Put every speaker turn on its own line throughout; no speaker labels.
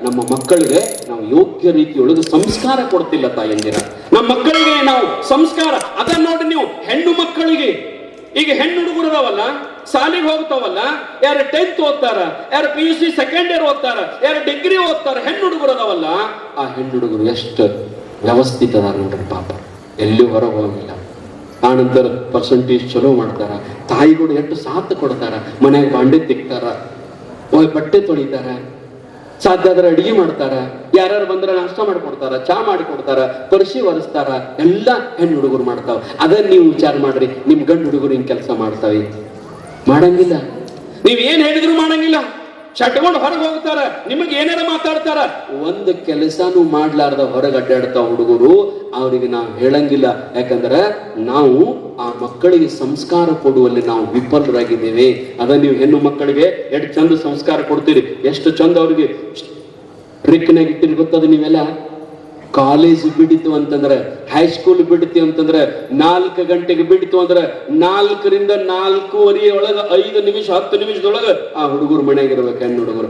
ನಮ್ಮ ಮಕ್ಕಳಿಗೆ ನಾವು ಯೋಗ್ಯ ರೀತಿಯೊಳಗೆ ಸಂಸ್ಕಾರ ಕೊಡ್ತಿಲ್ಲ ತಾಯಂದಿರ. ನಮ್ಮ ಮಕ್ಕಳಿಗೆ ನಾವು ಸಂಸ್ಕಾರ ಅದನ್ನ ನೋಡಿ ನೀವು ಹೆಣ್ಣು ಮಕ್ಕಳಿಗೆ, ಈಗ ಹೆಣ್ಣು ಹುಡುಗರದವಲ್ಲ ಶಾಲೆಗೆ ಹೋಗ್ತಾವಲ್ಲ, ಯಾರು 10th ಓದ್ತಾರ, ಯಾರು PUC ಸೆಕೆಂಡ್ ಇಯರ್ ಓದ್ತಾರ, ಯಾರು ಡಿಗ್ರಿ ಓದ್ತಾರ, ಹೆಣ್ಣು ಹುಡುಗರದವಲ್ಲ, ಆ ಹೆಣ್ಣು ಹುಡುಗರು ಎಷ್ಟು ವ್ಯವಸ್ಥಿತ ಅದಾರ ನೋಡ್ರಿ ಪಾಪ, ಎಲ್ಲಿ ಹೊರಗೆ ಹೋಗಿಲ್ಲ. ಆ ನಂತರ ಪರ್ಸೆಂಟೇಜ್ ಚಲೋ ಮಾಡ್ತಾರ, ತಾಯಿಗಳು ಎಷ್ಟು ಸಾಥ್ ಕೊಡ್ತಾರ, ಮನ್ಯಾಗ ಬಾಂಡೆ ತಿಕ್ತಾರ, ಬಟ್ಟೆ ತೊಳಿತಾರ, ಸಾಧ್ಯ ಆದ್ರೆ ಅಡಿಗೆ ಮಾಡ್ತಾರ, ಯಾರ್ಯಾರು ಬಂದ್ರೆ ನಾಷ್ಟ ಮಾಡಿಕೊಡ್ತಾರ, ಚಾ ಮಾಡಿಕೊಡ್ತಾರ, ಪರಿಶಿ ಒರೆಸ್ತಾರ, ಎಲ್ಲ ಹೆಣ್ಣು ಹುಡುಗರು ಮಾಡ್ತಾವ. ಅದನ್ನ ನೀವು ವಿಚಾರ ಮಾಡ್ರಿ, ನಿಮ್ ಗಂಡು ಹುಡುಗರು ಹಿಂಗ್ ಕೆಲಸ ಮಾಡ್ತಾವೆ? ಮಾಡಂಗಿಲ್ಲ. ನೀವ್ ಏನ್ ಹೇಳಿದ್ರು ಮಾಡಂಗಿಲ್ಲ. ಚಟ್ಕೊಂಡು ಹೊರಗೆ ಹೋಗ್ತಾರ, ನಿಮಗೆ ಏನಾರ ಮಾತಾಡ್ತಾರ, ಒಂದು ಕೆಲಸನೂ ಮಾಡ್ಲಾರ್ದ ಹೊರಗೆ ಅಡ್ಡಾಡ್ತಾವ ಹುಡುಗರು. ಅವ್ರಿಗೆ ನಾವು ಹೇಳಂಗಿಲ್ಲ, ಯಾಕಂದ್ರೆ ನಾವು ಆ ಮಕ್ಕಳಿಗೆ ಸಂಸ್ಕಾರ ಕೊಡುವಲ್ಲಿ ನಾವು ವಿಫಲರಾಗಿದ್ದೇವೆ. ಅದ ನೀವು ಹೆಣ್ಣು ಮಕ್ಕಳಿಗೆ ಎಷ್ಟು ಚಂದ ಸಂಸ್ಕಾರ ಕೊಡ್ತೀರಿ, ಎಷ್ಟು ಚಂದ ಅವ್ರಿಗೆ ಟ್ರಿಕ್ನಾಗ ಇಟ್ಟಿರಿ ಗೊತ್ತದ ನೀವೆಲ್ಲ. ಕಾಲೇಜ್ ಬಿಡಿತು ಅಂತಂದ್ರೆ, ಹೈಸ್ಕೂಲ್ ಬಿಡ್ತೀವಿ ಅಂತಂದ್ರೆ 4 ಗಂಟೆಗೆ ಬಿಡ್ತು ಅಂದ್ರೆ 4ರಿಂದ 4:15 ಒಳಗ 5 ನಿಮಿಷ 10 ನಿಮಿಷದೊಳಗ ಆ ಹುಡುಗರು ಮನೆಯಾಗಿರ್ಬೇಕು. ಹೆಣ್ಣು ಹುಡುಗರು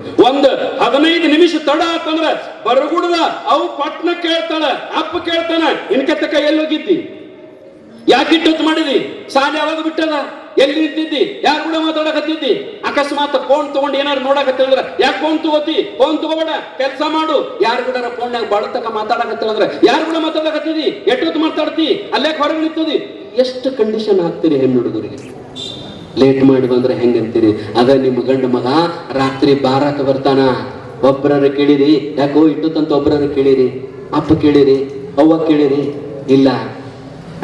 15 ನಿಮಿಷ ತಡ ಆತಂದ್ರೆ ಬರಗುಡದ ಅವು ಪಟ್ನ ಕೇಳ್ತಾಳ, ಅಪ್ಪ ಕೇಳ್ತಾನ, ಇನ್ಕತ್ತ ಎಲ್ಲಿ ಹೋಗಿದ್ದಿ, ಯಾಕೆ ಇಟ್ಟೊತ್ತು ಮಾಡಿದಿ, ಶಾಲೆ ಯಾವಾಗ ಬಿಟ್ಟದ, ಎಲ್ಲಿ ಇರ್ತಿದ್ದಿ, ಯಾರು ಕೂಡ ಮಾತಾಡಕತ್ತಿದ್ದಿ, ಅಕಸ್ಮಾತ್ ಫೋನ್ ತಗೊಂಡು ಏನಾರು ನೋಡಕತ್ತಿದ್ರ ಯಾಕೆ ಫೋನ್ ತಗೋತಿ, ಫೋನ್ ತಗೋಬೇಡ, ಕೆಲಸ ಮಾಡು. ಯಾರು ಕೂಡ ಫೋನ್ಯಾಗ ಬಳತಕ ಮಾತಾಡಕತ್ತಿದ್ರೆ ಯಾರು ಕೂಡ ಮಾತಾಡಕತ್ತಿದಿ, ಎಷ್ಟೊತ್ತು ಮಾತಾಡ್ತಿ, ಅಲ್ಲೇ ಹೊರಗೆ ನಿಂತದಿ. ಎಷ್ಟು ಕಂಡೀಷನ್ ಹಾಕ್ತೀರಿ ಹೆಣ್ಣು ಹುಡುಗರಿಗೆ. ಲೇಟ್ ಮಾಡಿ ಬಂದ್ರೆ ಹೆಂಗಂತೀರಿ? ಅದ ನಿಮ್ಮ ಗಂಡ ಮಗ ರಾತ್ರಿ ಬಾರಾಕ ಬರ್ತಾನ, ಒಬ್ಬರ ಕೇಳಿರಿ, ಯಾಕೋ ಇಟ್ಟುತ್ತಂತ ಒಬ್ಬರ ಕೇಳಿರಿ, ಅಪ್ಪ ಕೇಳಿರಿ, ಅವ್ವ ಕೇಳಿರಿ, ಇಲ್ಲ.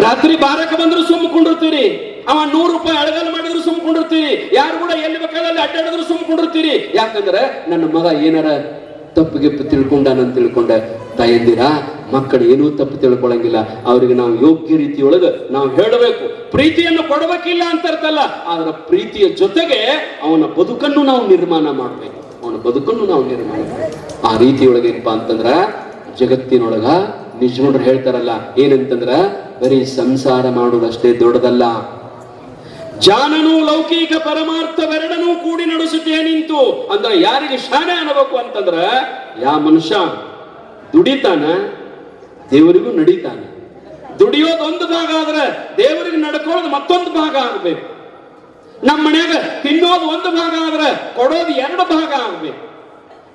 ರಾತ್ರಿ ಬಾರಕ ಬಂದ್ರು ಸುಮ್ಮಕೊಂಡಿರ್ತೀರಿ, ಅವ 100 ರೂಪಾಯಿ ಅಳಗಲ್ ಮಾಡಿದ್ರು ಸುಮ್ಮಕೊಂಡಿರ್ತೀರಿ, ಯಾರು ಕೂಡ ಎಲ್ಲಿ ಬೇಕಾದಲ್ಲಿ ಅಡ್ಡಾಡಿದ್ರು ಸುಮ್ಮಕೊಂಡಿರ್ತೀರಿ. ಯಾಕಂದ್ರೆ ನನ್ನ ಮಗ ಏನಾರ ತಪ್ಪಿಗೆ ತಿಳ್ಕೊಂಡಾನಂತ ತಿಳ್ಕೊಂಡ. ತಾಯಂದಿರ, ಮಕ್ಕಳು ಏನೂ ತಪ್ಪು ತಿಳ್ಕೊಳಂಗಿಲ್ಲ. ಅವ್ರಿಗೆ ನಾವು ಯೋಗ್ಯ ರೀತಿಯೊಳಗೆ ನಾವು ಹೇಳಬೇಕು, ಪ್ರೀತಿಯನ್ನು ಕೊಡಬೇಕಿಲ್ಲ ಅಂತ ಇರ್ತಲ್ಲ, ಆದ್ರ ಪ್ರೀತಿಯ ಜೊತೆಗೆ ಅವನ ಬದುಕನ್ನು ನಾವು ನಿರ್ಮಾಣ ಮಾಡ್ಬೇಕು, ಅವನ ಬದುಕನ್ನು ನಾವು ನಿರ್ಮಾಣ ಮಾಡ್ಬೇಕು. ಆ ರೀತಿಯೊಳಗೆ ಏನಪ್ಪಾ ಅಂತಂದ್ರ ಜಗತ್ತಿನೊಳಗ ನಿಜಗೊಂಡ್ರು ಹೇಳ್ತಾರಲ್ಲ, ಏನಂತಂದ್ರ ಬರೀ ಸಂಸಾರ ಮಾಡುವುದಷ್ಟೇ ದೊಡ್ಡದಲ್ಲ, ಜಾನನು ಲೌಕಿಕ ಪರಮಾರ್ಥವೆರಡನೂ ಕೂಡಿ ನಡೆಸುತ್ತೇ ನಿಂತು. ಅಂದ್ರೆ ಯಾರಿಗೆ ಶಾನೆ ಅನ್ನಬೇಕು ಅಂತಂದ್ರ, ಯಾ ಮನುಷ್ಯ ದುಡಿತಾನ ದೇವರಿಗೂ ನಡೀತಾನ. ದುಡಿಯೋದು ಒಂದು ಭಾಗ ಆದ್ರೆ ದೇವರಿಗೆ ನಡ್ಕೊಳ್ಳೋದು ಮತ್ತೊಂದು ಭಾಗ ಆಗ್ಬೇಕು. ನಮ್ಮ ಮನ್ಯಾಗ ತಿನ್ನೋದು ಒಂದು ಭಾಗ ಆದ್ರೆ ಕೊಡೋದು 2 ಭಾಗ ಆಗ್ಬೇಕು.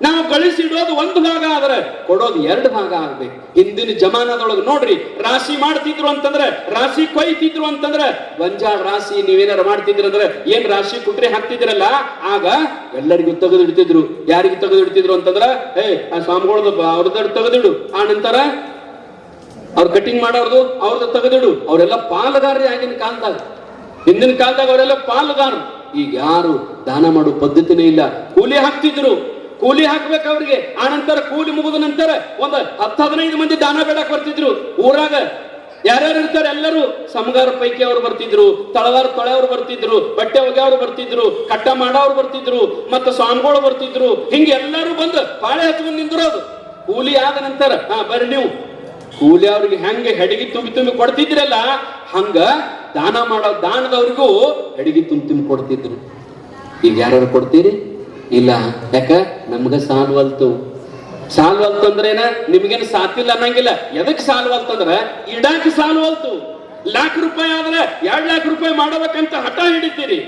ನಾವು ಗಳಿಸಿಡೋದು 1 ಭಾಗ ಆದ್ರೆ ಕೊಡೋದು 2 ಭಾಗ ಆಗ್ಬೇಕು. ಹಿಂದಿನ ಜಮಾನದೊಳಗೆ ನೋಡ್ರಿ, ರಾಶಿ ಮಾಡ್ತಿದ್ರು ಅಂತಂದ್ರೆ, ರಾಶಿ ಕೊಯ್ತಿದ್ರು ಅಂತಂದ್ರೆ, ಗೊಂಜಾಳ ರಾಶಿ ನೀವೇನಾರ ಮಾಡ್ತಿದ್ರು ಅಂದ್ರೆ ಏನ್ ರಾಶಿ ಕುಟ್ರೆ ಹಾಕ್ತಿದ್ರಲ್ಲ, ಆಗ ಎಲ್ಲರಿಗೂ ತೆಗೆದಿಡ್ತಿದ್ರು. ಯಾರಿಗೆ ತೆಗೆದಿಡ್ತಿದ್ರು ಅಂತಂದ್ರ, ಆ ಸ್ವಾಮಿಗಳದ್ದು ಅವ್ರದ್ದು ತೆಗೆದಿಡು, ಆ ನಂತರ ಅವ್ರ ಕಟಿಂಗ್ ಮಾಡೋರ್ದು ಅವ್ರದ್ದು ತೆಗೆದಿಡು. ಅವರೆಲ್ಲ ಪಾಲುಗಾರರೇ ಆಗಿನ ಕಾಲದಾಗ. ಹಿಂದಿನ ಕಾಲದಾಗ ಅವರೆಲ್ಲ ಪಾಲುಗಾರರು. ಈಗ ಯಾರು ದಾನ ಮಾಡೋ ಪದ್ಧತಿನೇ ಇಲ್ಲ. ಕೂಲಿ ಹಾಕ್ತಿದ್ರು, ಕೂಲಿ ಹಾಕ್ಬೇಕು ಅವ್ರಿಗೆ. ಆ ನಂತರ ಕೂಲಿ ಮುಗಿದ ನಂತರ ಒಂದು 10-15 ಮಂದಿ ದಾನ ಬೇಡಕ್ ಬರ್ತಿದ್ರು. ಊರಾಗ ಯಾರ್ಯಾರು ಇರ್ತಾರೆ ಎಲ್ಲರೂ, ಸಮಗಾರ ಪೈಕಿ ಅವ್ರು ಬರ್ತಿದ್ರು, ತಳವಾರ ತೊಳೆಯವ್ರು ಬರ್ತಿದ್ರು, ಬಟ್ಟೆ ಒಗೆಯವ್ರು ಬರ್ತಿದ್ರು, ಕಟ್ಟ ಮಾಡೋರು ಬರ್ತಿದ್ರು, ಮತ್ತೆ ಸ್ವಾಮಿಗಳು ಬರ್ತಿದ್ರು. ಹಿಂಗೆ ಎಲ್ಲರೂ ಬಂದು ಪಾಳೆ ಹಚ್ಕೊಂಡು ನಿಂದಿರೋದು. ಕೂಲಿ ಆದ ನಂತರ ಬರ್ರಿ ನೀವು, ಕೂಲಿ ಅವ್ರಿಗೆ ಹೆಂಗೆ ಹೆಡಿಗೆ ತುಂಬಿ ಕೊಡ್ತಿದ್ರಲ್ಲ, ಹಂಗ ದಾನ ಮಾಡೋ ದಾನದವ್ರಿಗೂ ಹೆಡಿಗೆ ತುಂಬಿ ಕೊಡ್ತಿದ್ರು. ಈಗ ಯಾರು ಕೊಡ್ತೀರಿ? ಇಲ್ಲ. ಯಾಕ? ನಮ್ಗ ಸಾಲ್ವಲ್ತು. ಸಾಲ್ವಲ್ತು ಅಂದ್ರೇನ? ನಿಮ್ಗೇನು ಸಾತಿಲ್ಲ ಅನ್ನಂಗಿಲ್ಲ. ಎದಕ್ ಸಾಲ್ವಲ್ತಂದ್ರ ಇಡಾಕ ಸಾಲ್ವಲ್ತು. ₹1,00,000 ಆದ್ರೆ 2,00,000 ರೂಪಾಯಿ ಮಾಡಬೇಕಂತ ಹಠ ಹಿಡಿತೀರಿ.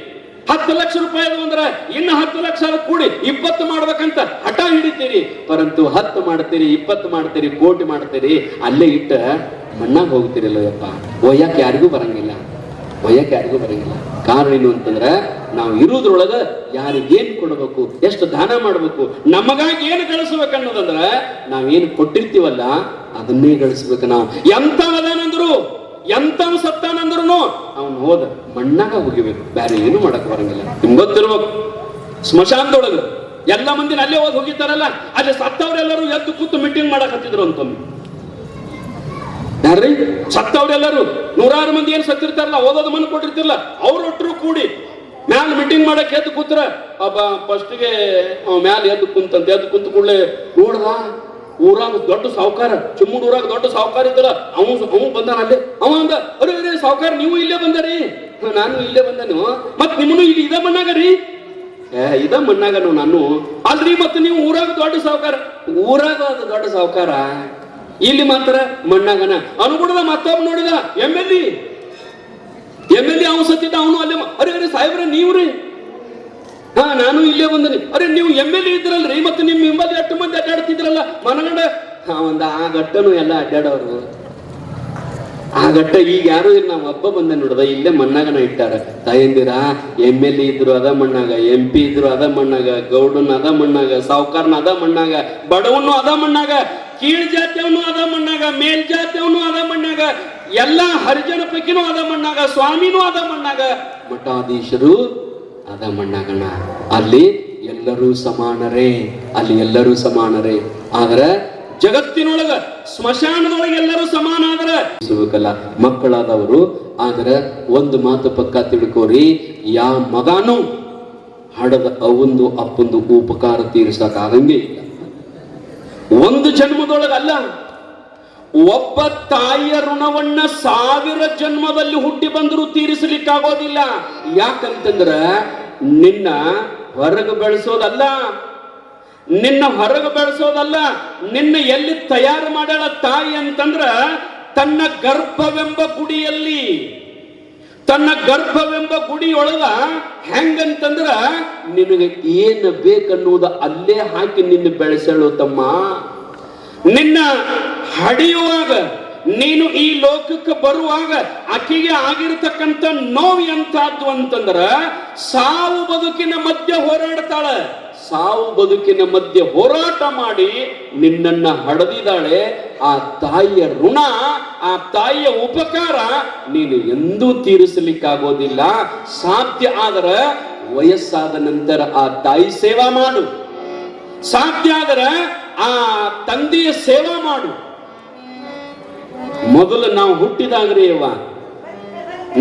10 ಲಕ್ಷ ರೂಪಾಯಿ ಅಂದ್ರೆ ಇನ್ನು 10 ಲಕ್ಷ ಕೂಡಿ 20 ಮಾಡ್ಬೇಕಂತ ಹಠ ಹಿಡಿತೀರಿ. ಪರಂತು 10 ಮಾಡ್ತೀರಿ, 20 ಮಾಡ್ತೀರಿ, ಕೋಟಿ ಮಾಡ್ತೀರಿ, ಅಲ್ಲೇ ಇಟ್ಟ ಮಣ್ಣಾಗ ಹೋಗ್ತಿರಲ್ಲ ಯಪ್ಪ. ಒಯ್ಯಕ್ಕೆ ಯಾರಿಗೂ ಬರಂಗಿಲ್ಲ, ಒಯ್ಯಕ್ಕೆ ಯಾರಿಗೂ ಬರಂಗಿಲ್ಲ. ಕಾರಣ ಏನು ಅಂತಂದ್ರೆ, ನಾವು ಇರುವುದ್ರೊಳಗ ಯಾರಿಗೇನ್ ಕೊಡಬೇಕು, ಎಷ್ಟು ದಾನ ಮಾಡ್ಬೇಕು, ನಮಗಾಗಿ ಏನು ಗಳಿಸ್ಬೇಕು ಅನ್ನೋದಂದ್ರ ನಾವೇನು ಕೊಟ್ಟಿರ್ತೀವಲ್ಲ ಅದನ್ನೇ ಗಳಿಸ್ಬೇಕು. ನಾವು ಎಂತವದಾನಂದ್ರು, ಎಂತವ್ ಸತ್ತಾನಂದ್ರು ಅವನು ಹೋದ ಮಣ್ಣಾಗ ಹೋಗಿಬೇಕು, ಬೇರೆ ಏನು ಮಾಡಕ್ ಬರಂಗಿಲ್ಲ. ನಿಮ್ಗೆ ಗೊತ್ತಿರ್ಬೇಕು, ಸ್ಮಶಾನದೊಳಗ ಎಲ್ಲ ಮಂದಿನ ಅಲ್ಲೇ ಹೋಗಿ ಹೋಗಿತಾರಲ್ಲ, ಅಲ್ಲಿ ಸತ್ತವ್ರೆಲ್ಲರೂ ಎದ್ದು ಕೂತು ಮೀಟಿಂಗ್ ಮಾಡಕತ್ತಿದ್ರು ಅಂತಂದು. ಯಾರ್ರಿ ಸತ್ತವ್ರೆಲ್ಲರೂ 100 ಮಂದಿ ಏನ್ ಸತ್ತಿರ್ತಾರಲ್ಲ, ಓದೋದು ಮನ್ ಕೊಟ್ಟಿರ್ತಿರ್ಲ, ಅವ್ರೊಟ್ಟರು ಕೂಡಿ ಮ್ಯಾಲ ಮೀಟಿಂಗ್ ಮಾಡಕ್ ಎದ್ದು ಕೂತ್ರ. ಫಸ್ಟ್ಗೆ ಮ್ಯಾಲ ಎದ್ದು ಕುಂತಂತ, ಎದ್ದು ಕುಂತ ಕೂಡಲೇ ನೋಡ್ದ ಊರಾಗ ದೊಡ್ಡ ಸಾವುಕಾರ, ಚಿಮ್ಮೂಡ್ ಊರಾಗ ದೊಡ್ಡ ಸಾವುಕಾರ ಇದ್ದಲ್ಲ, ಅವನು ಬಂದಾನ ಅಲ್ಲೇ. ಅವ ಅಂದ, ಅರೆ ಸಾವುಕಾರ ನೀವು ಇಲ್ಲೇ ಬಂದರಿ? ನಾನು ಇಲ್ಲೇ ಬಂದನು. ಮತ್ ನಿಮ್ಮನು ಇಲ್ಲಿ ಇದ ಮಣ್ಣಾಗ ರೀ? ಇದ ಮಣ್ಣಾಗನು ನಾನು ಅಲ್ರಿ. ಮತ್ತೆ ನೀವು ಊರಾಗ ದೊಡ್ಡ ಸಾವುಕಾರ, ಊರಾಗ ಅದು ದೊಡ್ಡ ಸಾವುಕಾರ, ಇಲ್ಲಿ ಮಾತ್ರ ಮಣ್ಣಾಗನ ಅನುಗುಣದ ಮತ್ತೊಬ್ಬ ನೋಡಿದ ಎಮ್ ಎಲ್ ಎ ಅವನು ಸತ್ತಿದ್ದ, ಅವನು ಅಲ್ಲೇ. ಅರೆ ಸಾಹೇಬ್ರ ನೀವ್ರಿ? ಹಾ ನಾನು ಇಲ್ಲೇ ಬಂದನಿ. ಅರೆ ನೀವು ಎಮ್ ಎಲ್ ಎ ಇದ್ರಲ್ರಿ, ಮತ್ತೆ ನಿಮ್ ಹಿಂಬದಿ 8 ಮಂದಿ ಅಡ್ಡಾಡ್ತಿದ್ರಲ್ಲ ಮನಗಂಡ. ಒಂದ ಆ ಗಟ್ಟನು ಎಲ್ಲ ಅಡ್ಡಾಡೋರು. ಆ ಘಟ್ಟ ಈಗ ಯಾರು ಇಲ್ಲ, ನಾವು ಹಬ್ಬ ಬಂದ ನೋಡ್ದ ಇಲ್ಲೇ ಮಣ್ಣಾಗನ ಇಟ್ಟಾರ. ತಾಯಂದಿರ ಎಮ್ ಎಲ್ ಎ ಇದ್ರು ಅದ ಮಣ್ಣಾಗ, MP ಇದ್ರು ಅದ ಮಣ್ಣಾಗ, ಗೌಡನ್ ಅದ ಮಣ್ಣಾಗ, ಸಾವುಕಾರನ ಅದ ಮಣ್ಣಾಗ, ಬಡವನು ಅದ ಮಣ್ಣಾಗ, ಕೀಳ್ ಜಾತಿಯವನು ಅದ ಮಣ್ಣಾಗ, ಮೇಲ್ ಜಾತಿಯವನು ಅದ ಮಣ್ಣಾಗ, ಎಲ್ಲಾ ಹರಿಜನ ಪೈಕಿನೂ ಅದ ಮಣ್ಣಾಗ, ಸ್ವಾಮಿನೂ ಅದ ಮಣ್ಣಾಗ, ಮಠಾಧೀಶರು ಅದ ಮಣ್ಣಾಗಣ. ಅಲ್ಲಿ ಎಲ್ಲರೂ ಸಮಾನರೇ, ಅಲ್ಲಿ ಎಲ್ಲರೂ ಸಮಾನರೇ. ಆದ್ರೆ ಜಗತ್ತಿನೊಳಗ ಸ್ಮಶಾನದೊಳಗೆ ಎಲ್ಲರೂ ಸಮಾನ ಆದ್ರೆ ಸಿಗಬೇಕಲ್ಲ ಮಕ್ಕಳಾದವರು. ಆದ್ರೆ ಒಂದು ಮಾತು ಪಕ್ಕ ತಿಳ್ಕೋರಿ, ಯಾ ಮಗಾನು ಹಡದ ಅವಂದು ಅಪ್ಪಂದು ಉಪಕಾರ ತೀರ್ಸಕ್ ಆಗಂಗೆ ಇಲ್ಲ. ಒಂದು ಜನ್ಮದೊಳಗಲ್ಲ, ಒಬ್ಬ ತಾಯಿಯ ಋಣವನ್ನ 1000 ಜನ್ಮದಲ್ಲಿ ಹುಟ್ಟಿ ಬಂದರೂ ತೀರಿಸಲಿಕ್ಕಾಗೋದಿಲ್ಲ. ಯಾಕಂತಂದ್ರ ನಿನ್ನ ಹೊರಗೆ ಬೆಳೆಸೋದಲ್ಲ, ನಿನ್ನ ಹೊರಗೆ ಬೆಳೆಸೋದಲ್ಲ, ನಿನ್ನ ಎಲ್ಲಿ ತಯಾರು ಮಾಡ್ಯಾಳ ತಾಯಿ ಅಂತಂದ್ರ ತನ್ನ ಗರ್ಭವೆಂಬ ಗುಡಿಯಲ್ಲಿ, ತನ್ನ ಗರ್ಭವೆಂಬ ಗುಡಿಯೊಳಗ ಹೆಂಗಂತಂದ್ರ ನಿನಗೆ ಏನು ಬೇಕನ್ನುವುದ ಅಲ್ಲೇ ಹಾಕಿ ನಿನ್ನ ಬೆಳೆಸಳು ತಮ್ಮ. ನಿನ್ನ ಹಡಿಯುವಾಗ, ನೀನು ಈ ಲೋಕಕ್ಕೆ ಬರುವಾಗ ಆಕೆಗೆ ಆಗಿರತಕ್ಕಂಥ ನೋವು ಎಂತದ್ದು ಅಂತಂದ್ರ ಸಾವು ಬದುಕಿನ ಮಧ್ಯೆ ಹೋರಾಡ್ತಾಳ. ಸಾವು ಬದುಕಿನ ಮಧ್ಯೆ ಹೋರಾಟ ಮಾಡಿ ನಿನ್ನನ್ನ ಹಡದಿದ್ದಾಳೆ. ಆ ತಾಯಿಯ ಋಣ, ಆ ತಾಯಿಯ ಉಪಕಾರ ನೀನು ಎಂದೂ ತೀರಿಸಲಿಕ್ಕಾಗೋದಿಲ್ಲ. ಸಾಧ್ಯ ಆದ್ರೆ ವಯಸ್ಸಾದ ನಂತರ ಆ ತಾಯಿ ಸೇವಾ ಮಾಡು, ಸಾಧ್ಯ ಆದ್ರೆ ಆ ತಂದೆಯ ಸೇವಾ ಮಾಡು. ಮೊದಲು ನಾವು ಹುಟ್ಟಿದಾಗ್ರಿ ಅವ್ವ,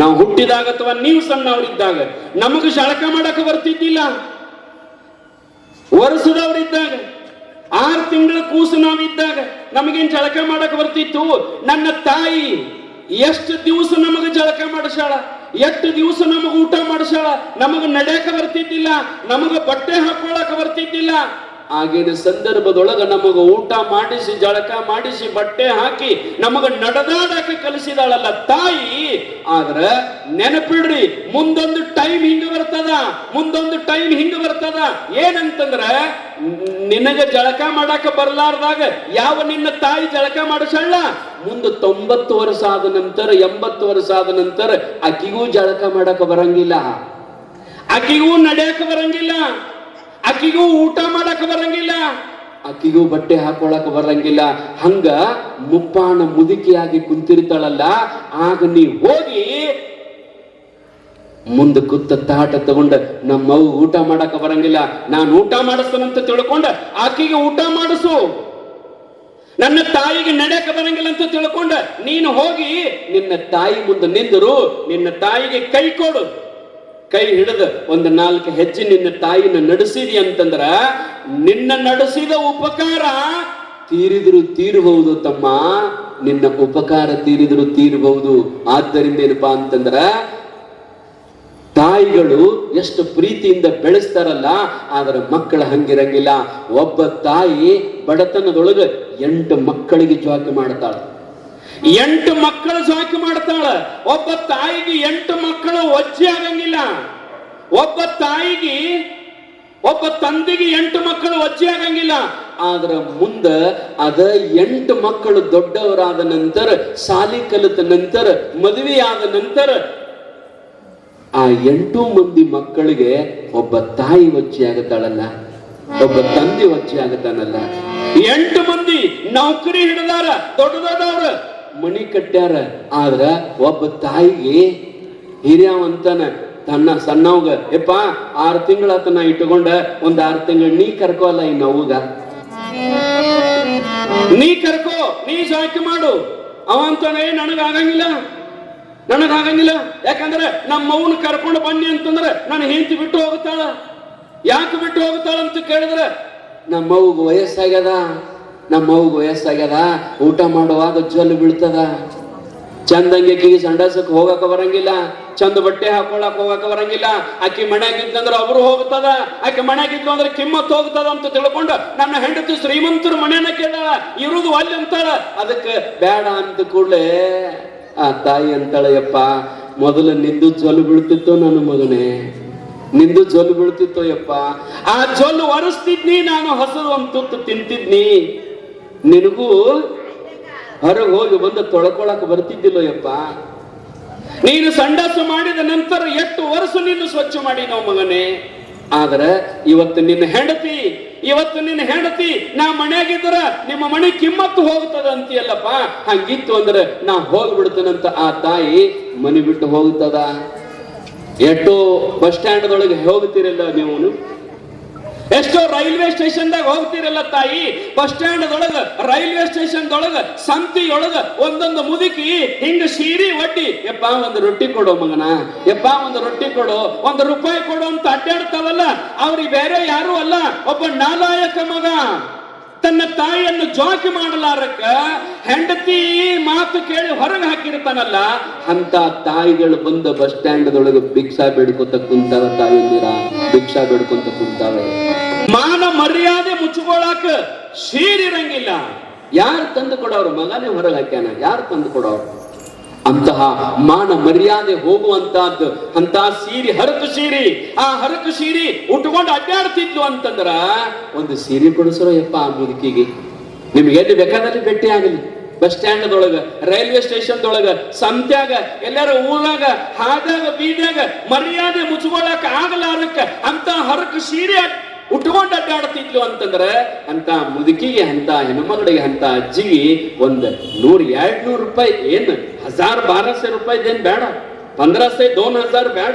ನಾವು ಹುಟ್ಟಿದಾಗ ಅಥವಾ ನೀವು ಸಣ್ಣವರಿದ್ದಾಗ ನಮಗೆ ಜಳಕ ಮಾಡಕ ಬರ್ತಿದ್ದಿಲ್ಲ. ವರ್ಷದವರಿದ್ದಾಗ 6 ತಿಂಗಳ ಕೂಸು ನಾವಿದ್ದಾಗ ನಮಗೇನ್ ಜಳಕ ಮಾಡಕ್ ಬರ್ತಿತ್ತು? ನನ್ನ ತಾಯಿ ಎಷ್ಟು ದಿವಸ ನಮಗ ಜಳಕ ಮಾಡಿಸಾಳ, ಎಷ್ಟು ದಿವಸ ನಮಗ ಊಟ ಮಾಡಿಸಾಳ. ನಮಗ ನಡೆಯಕ ಬರ್ತಿದ್ದಿಲ್ಲ, ನಮಗ ಬಟ್ಟೆ ಹಾಕೊಳಕ ಬರ್ತಿದ್ದಿಲ್ಲ. ಆಗಿನ ಸಂದರ್ಭದೊಳಗ ನಮಗ ಊಟ ಮಾಡಿಸಿ, ಜಳಕ ಮಾಡಿಸಿ, ಬಟ್ಟೆ ಹಾಕಿ ನಮಗ ನಡೆದಾಡಕ ಕಲಿಸಿದಾಳಲ್ಲ ತಾಯಿ. ಆದ್ರ ನೆನಪಿಡ್ರಿ, ಮುಂದೊಂದು ಟೈಮ್ ಹಿಂಗ ಬರ್ತದ, ಮುಂದೊಂದು ಟೈಮ್ ಹಿಂಗ ಬರ್ತದ. ಏನಂತಂದ್ರ ನಿನಗ ಜಳಕ ಮಾಡಾಕ ಬರ್ಲಾರ್ದಾಗ ಯಾವ ನಿನ್ನ ತಾಯಿ ಜಳಕ ಮಾಡಿಸಲ್ಲ, ಮುಂದೆ 90 ವರ್ಷ ಆದ ನಂತರ, 80 ವರ್ಷ ಆದ ನಂತರ ಆಕಿಗೂ ಜಳಕ ಮಾಡಾಕ ಬರಂಗಿಲ್ಲ, ಆಕಿಗೂ ನಡೆಯಕ ಬರಂಗಿಲ್ಲ, ಆಕಿಗೂ ಊಟ ಮಾಡಕ ಬರಂಗಿಲ್ಲ, ಆಕಿಗೂ ಬಟ್ಟೆ ಹಾಕೊಳಕ ಬರಂಗಿಲ್ಲ. ಹಂಗ ಮುಪ್ಪಾಣ ಮುದುಕಿಯಾಗಿ ಕುಂತಿರ್ತಾಳಲ್ಲ, ಆಗ ನೀ ಹೋಗಿ ಮುಂದೆ ಕೂತ ತಾಟ ತಗೊಂಡ ನಮ್ಮವು ಊಟ ಮಾಡಕ ಬರಂಗಿಲ್ಲ, ನಾನು ಊಟ ಮಾಡಿಸ್ತೇನಂತ ತಿಳ್ಕೊಂಡ ಆಕಿಗೆ ಊಟ ಮಾಡಿಸು. ನನ್ನ ತಾಯಿಗೆ ನಡೆಯಕ ಬರಂಗಿಲ್ಲ ಅಂತ ತಿಳ್ಕೊಂಡ ನೀನು ಹೋಗಿ ನಿನ್ನ ತಾಯಿ ಮುಂದೆ ನಿಂದರು, ನಿನ್ನ ತಾಯಿಗೆ ಕೈ ಕೊಡು. ಕೈ ಹಿಡಿದು 1-4 ಹೆಜ್ಜೆ ನಿನ್ನ ತಾಯಿನ ನಡೆಸಿದಿ ಅಂತಂದ್ರ ನಿನ್ನ ನಡೆಸಿದ ಉಪಕಾರ ತೀರಿದ್ರು ತೀರಬಹುದು ತಮ್ಮ, ನಿನ್ನ ಉಪಕಾರ ತೀರಿದ್ರು ತೀರಬಹುದು. ಆದ್ದರಿಂದ ಏನಪ್ಪಾ ಅಂತಂದ್ರ ತಾಯಿಗಳು ಎಷ್ಟು ಪ್ರೀತಿಯಿಂದ ಬೆಳೆಸ್ತಾರಲ್ಲ, ಆದ್ರೆ ಮಕ್ಕಳು ಹಂಗಿರಂಗಿಲ್ಲ. ಒಬ್ಬ ತಾಯಿ ಬಡತನದೊಳಗ 8 ಮಕ್ಕಳಿಗೆ ಜ್ವಾಕಿ ಮಾಡ್ತಾಳ, 8 ಮಕ್ಕಳು ಸಾಕಿ ಮಾಡ್ತಾಳ. ಒಬ್ಬ ತಾಯಿಗೆ 8 ಮಕ್ಕಳು ಒಜ್ಜೆ ಆಗಂಗಿಲ್ಲ. ಒಬ್ಬ ತಾಯಿಗೆ, ಒಬ್ಬ ತಂದೆಗೆ 8 ಮಕ್ಕಳು ಒಜ್ಜೆ ಆಗಂಗಿಲ್ಲ. ಆದ್ರ ಮುಂದ ಅದ 8 ಮಕ್ಕಳು ದೊಡ್ಡವರಾದ ನಂತರ, ಸಾಲಿ ಕಲಿತ ನಂತರ, ಮದುವೆ ಆದ ನಂತರ ಆ 8 ಮಂದಿ ಮಕ್ಕಳಿಗೆ ಒಬ್ಬ ತಾಯಿ ಒಜ್ಜೆ ಆಗತ್ತಾಳಲ್ಲ, ಒಬ್ಬ ತಂದೆ ಒಜ್ಜೆ ಆಗತ್ತಾನಲ್ಲ. 8 ಮಂದಿ ನೌಕರಿ ಹಿಡಿದಾರ, ದೊಡ್ಡ ದೊಡ್ಡವ್ರ ಮಣಿ ಕಟ್ಟ್ಯಾರ. ಆದ್ರ ಒಬ್ಬ ತಾಯಿಗೆ ಹಿರಿಯವಂತನ ತನ್ನ ಸಣ್ಣವ್ಗ, ಯಪ್ಪ 6 ತಿಂಗಳತನ ಇಟ್ಟುಕೊಂಡ 6 ತಿಂಗಳು ನೀ ಕರ್ಕೋಲ್ಲ, ಇನ್ನವ್ಗ ನೀ ಕರ್ಕೋ, ನೀ ಸಾಕಿ ಮಾಡು. ಅವಂತಾನೆ ನನಗಾಗಂಗಿಲ್ಲ, ನನಗಾಗಂಗಿಲ್ಲ. ಯಾಕಂದ್ರೆ ನಮ್ಮ ಮೌನ ಕರ್ಕೊಂಡು ಬನ್ನಿ ಅಂತಂದ್ರೆ ನನ್ನ ಹೆಂಡತಿ ಬಿಟ್ಟು ಹೋಗುತ್ತಾಳ. ಯಾಕೆ ಬಿಟ್ಟು ಹೋಗುತ್ತಾಳ ಅಂತ ಕೇಳಿದ್ರೆ, ನಮ್ಮವ್ಗ ವಯಸ್ಸಾಗ್ಯದ, ನಮ್ಮವ್ಗ ವಯಸ್ಸಾಗ್ಯದ, ಊಟ ಮಾಡುವಾಗ ಜೊಲ್ಲು ಬೀಳ್ತದ. ಚಂದಂಗೆ ಆಕಿಗೆ ಸಂಡಾಸಕ್ಕೆ ಹೋಗಕ ಬರಂಗಿಲ್ಲ, ಚಂದ ಬಟ್ಟೆ ಹಾಕೊಳಕ್ ಹೋಗಕ ಬರಂಗಿಲ್ಲ. ಆಕಿ ಮನ್ಯಾಗಿದ್ನಂದ್ರ ಅವರು ಹೋಗ್ತದ, ಆಕೆ ಮನ್ಯಾಗಿದ್ಲು ಅಂದ್ರೆ ಕಿಮ್ಮತ್ ಹೋಗ್ತದ ಅಂತ ತಿಳ್ಕೊಂಡು ನನ್ನ ಹೆಂಡತಿ ಶ್ರೀಮಂತರ ಮನೇನ ಕೇಳಾಳ, ಇರುದು ಅಲ್ಲಿ ಅಂತಾಳ. ಅದಕ್ಕೆ ಬೇಡ ಅಂತ ಕೂಡಲೇ ಆ ತಾಯಿ ಅಂತಾಳ, ಯಪ್ಪ ಮೊದಲು ನಿಂದು ಜೊಲ್ಲು ಬೀಳ್ತಿತ್ತು ನನ್ನ ಮಗನೇ, ನಿಂದು ಜೊಲ್ಲು ಬೀಳ್ತಿತ್ತು ಯಪ್ಪ, ಆ ಜೊಲ್ಲು ಒರೆಸ್ತಿದ್ನಿ, ನಾನು ಹಸರು ಒಂದು ತುತ್ತು ತಿಂತಿದ್ನಿ, ನಿನಗೂ ಹೊರಗೆ ಹೋಗಿ ಬಂದು ತೊಳ್ಕೊಳಕ್ ಬರ್ತಿದ್ದಿಲ್ಲ ಯಪ್ಪ. ನೀನು ಸಂಡಾಸ ಮಾಡಿದ ನಂತರ ಎಷ್ಟು ವರ್ಷ ನೀನು ಸ್ವಚ್ಛ ಮಾಡಿ ನಾವು ಮಗನೇ. ಆದ್ರೆ ಇವತ್ತು ನಿನ್ನ ಹೆಂಡತಿ ನಾ ಮನೆಯಾಗಿದ್ರ ನಿಮ್ಮ ಮನೆ ಕಿಮ್ಮತ್ತು ಹೋಗ್ತದ ಅಂತೀಯಲ್ಲಪ್ಪ. ಹಂಗಿತ್ತು ಅಂದ್ರೆ ನಾ ಹೋಗ್ಬಿಡ್ತೇನಂತ ಆ ತಾಯಿ ಮನೆ ಬಿಟ್ಟು ಹೋಗ್ತದ. ಎಷ್ಟೋ ಬಸ್ ಸ್ಟ್ಯಾಂಡ್ದೊಳಗೆ ಹೋಗ್ತಿರಲ್ಲ ನೀವು, ಎಷ್ಟೋ ರೈಲ್ವೆ ಸ್ಟೇಷನ್ದಾಗ ಹೋಗ್ತಿರಲ್ಲ ತಾಯಿ, ಬಸ್ ಸ್ಟ್ಯಾಂಡ್ ದೊಳಗ ರೈಲ್ವೆ ಸ್ಟೇಷನ್ ದೊಳಗ ಸಂತಿಯೊಳಗ ಒಂದೊಂದು ಮುದುಕಿ ಹಿಂಗ ಸೀರಿ ಒಡ್ಡಿ, ಯಪ್ಪ ಒಂದು ರೊಟ್ಟಿ ಕೊಡು ಮಗನ, ಯಪ್ಪ ಒಂದು ರೊಟ್ಟಿ ಕೊಡು, ಒಂದು ರೂಪಾಯಿ ಕೊಡು ಅಂತ ಅಡ್ಡಾಡ್ತಾವಲ್ಲ. ಅವ್ರಿಗೆ ಬೇರೆ ಯಾರು ಅಲ್ಲ, ಒಬ್ಬ ನಾಲಾಯಕ ಮಗ ತನ್ನ ತಾಯಿಯನ್ನು ಜೋಕಿ ಮಾಡಲಾರಕ್ಕ ಹೆಂಡತಿ ಮಾತು ಕೇಳಿ ಹೊರಗೆ ಹಾಕಿರ್ತಾನಲ್ಲ, ಅಂತ ತಾಯಿಗಳು ಬಂದ ಬಸ್ ಸ್ಟ್ಯಾಂಡ್ ದೊಳಗೆ ಭಿಕ್ಷಾ ಬೇಡ್ಕೊತ ಕುಂತಾವ. ತಾಯಿಯಂದಿರ ಭಿಕ್ಷಾ ಬೇಡ್ಕೊಂತ ಕುಂತಾವೆ. ಮಾನ ಮರ್ಯಾದೆ ಮುಚ್ಕೊಳಾಕ ಸೀರಿರಂಗಿಲ್ಲ. ಯಾರು ತಂದು ಕೊಡೋರು? ಮಗನೇ ಹೊರಗೆ ಹಾಕ್ಯಾನ, ಯಾರು ತಂದು ಕೊಡೋರು? ಅಂತಹ ಮಾನ ಮರ್ಯಾದೆ ಹೋಗುವಂತಹದ್ದು ಅಂತ ಸೀರೆ, ಹರಕು ಸೀರೆ, ಆ ಹರಕು ಸೀರೆ ಉಟ್ಕೊಂಡು ಅಡ್ಡಾಡ್ತಿದ್ಲು ಅಂತಂದ್ರ ಒಂದು ಸೀರೆ ಕೊಡಿಸರೋ ಯಪ್ಪ ಆ ಮುದುಕಿಗೆ. ನಿಮ್ಗೆ ಎಲ್ಲಿ ಬೇಕಾದಲ್ಲಿ ಭೇಟಿ ಆಗಲಿ, ಬಸ್ ಸ್ಟ್ಯಾಂಡ್ ದೊಳಗ, ರೈಲ್ವೆ ಸ್ಟೇಷನ್ ದೊಳಗ, ಸಂತ್ಯಾಗ, ಎಲ್ಲಾರ ಊರಾಗ, ಹಾದಾಗ, ಬೀದ್ಯಾಗ ಮರ್ಯಾದೆ ಮುಚ್ಕೊಳಕ ಆಗಲಾರಕ್ಕ ಅಂತ ಹರಕು ಸೀರೆ ಉಟ್ಕೊಂಡು ಅಡ್ಡಾಡ್ತಿದ್ಲು ಅಂತಂದ್ರೆ ಅಂತ ಮುದುಕಿಗೆ, ಅಂತ ಹೆಣ್ಮಗಳಿಗೆ, ಅಂತ ಅಜ್ಜಿಗೆ ಒಂದು 100-200 ರೂಪಾಯಿ, ಏನು 1000-1200 ರೂಪಾಯಿದೇನ್ ಬೇಡ, 1500-2000 ಬೇಡ,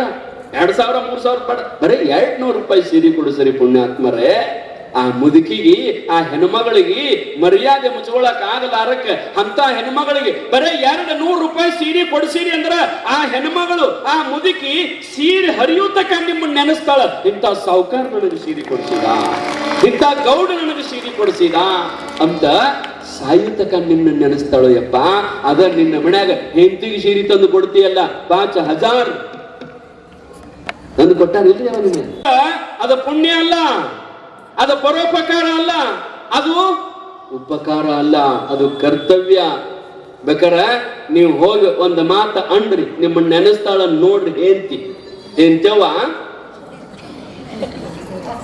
2000-3000 ಬೇಡ, ಬರೀ 200 ರೂಪಾಯಿ ಸೀರೆ ಕೊಡಿಸ್ರಿ ಪುಣ್ಯಾತ್ಮರೇ. ಆ ಮುದುಕಿಗೆ, ಆ ಹೆಣ್ಮಗಳಿಗೆ ಮರ್ಯಾದೆ ಮುಚ್ಕೊಳಕ್ ಆಗಲಾರಕ್ಕೆ ಅಂತ ಹೆಣ್ಮಗಳಿಗೆ ಬರೀ 200 ರೂಪಾಯಿ ಸೀರೆ ಕೊಡಿಸಿರಿ ಅಂದ್ರ ಆ ಹೆಣ್ಮಗಳು, ಆ ಮುದುಕಿ ಸೀರೆ ಹರಿಯುತ್ತಕ ನಿಮ್ಮನ್ನ ನೆನೆಸ್ತಾಳ. ಇಂಥ ಸಾವುಕಾರ ನನಗೆ ಸೀರೆ ಕೊಡಿಸಿದ, ಇಂಥ ಗೌಡ ನನಗೆ ಸೀರೆ ಕೊಡಿಸಿದ ಅಂತ ಸಾಯುತ್ತಕ ನಿನ್ನ ನೆನೆಸ್ತಾಳು ಯಪ್ಪ. ಅದ ನಿನ್ನ ಮನ್ಯಾಗ ಹೆಂಡತಿಗೆ ಸೀರೆ ತಂದು ಕೊಡ್ತೀಯಲ್ಲ, 5000 ತಂದು ಕೊಟ್ಟಾರಿಲ್ರಿ ಅವನಿಗೆ. ಅದು ಪುಣ್ಯ ಅಲ್ಲ, ಅದು ಪರೋಪಕಾರ ಅಲ್ಲ, ಅದು ಉಪಕಾರ ಅಲ್ಲ, ಅದು ಕರ್ತವ್ಯ. ಬೇಕಾರೆ ನೀವು ಹೋಗಿ ಒಂದು ಮಾತು ಅಂಡ್ರಿ, ನಿಮ್ಮನ್ನ ನೆನೆಸ್ತಾಳ ನೋಡ್ರಿ. ಹೆಂಡ್ತಿಯವ್ವ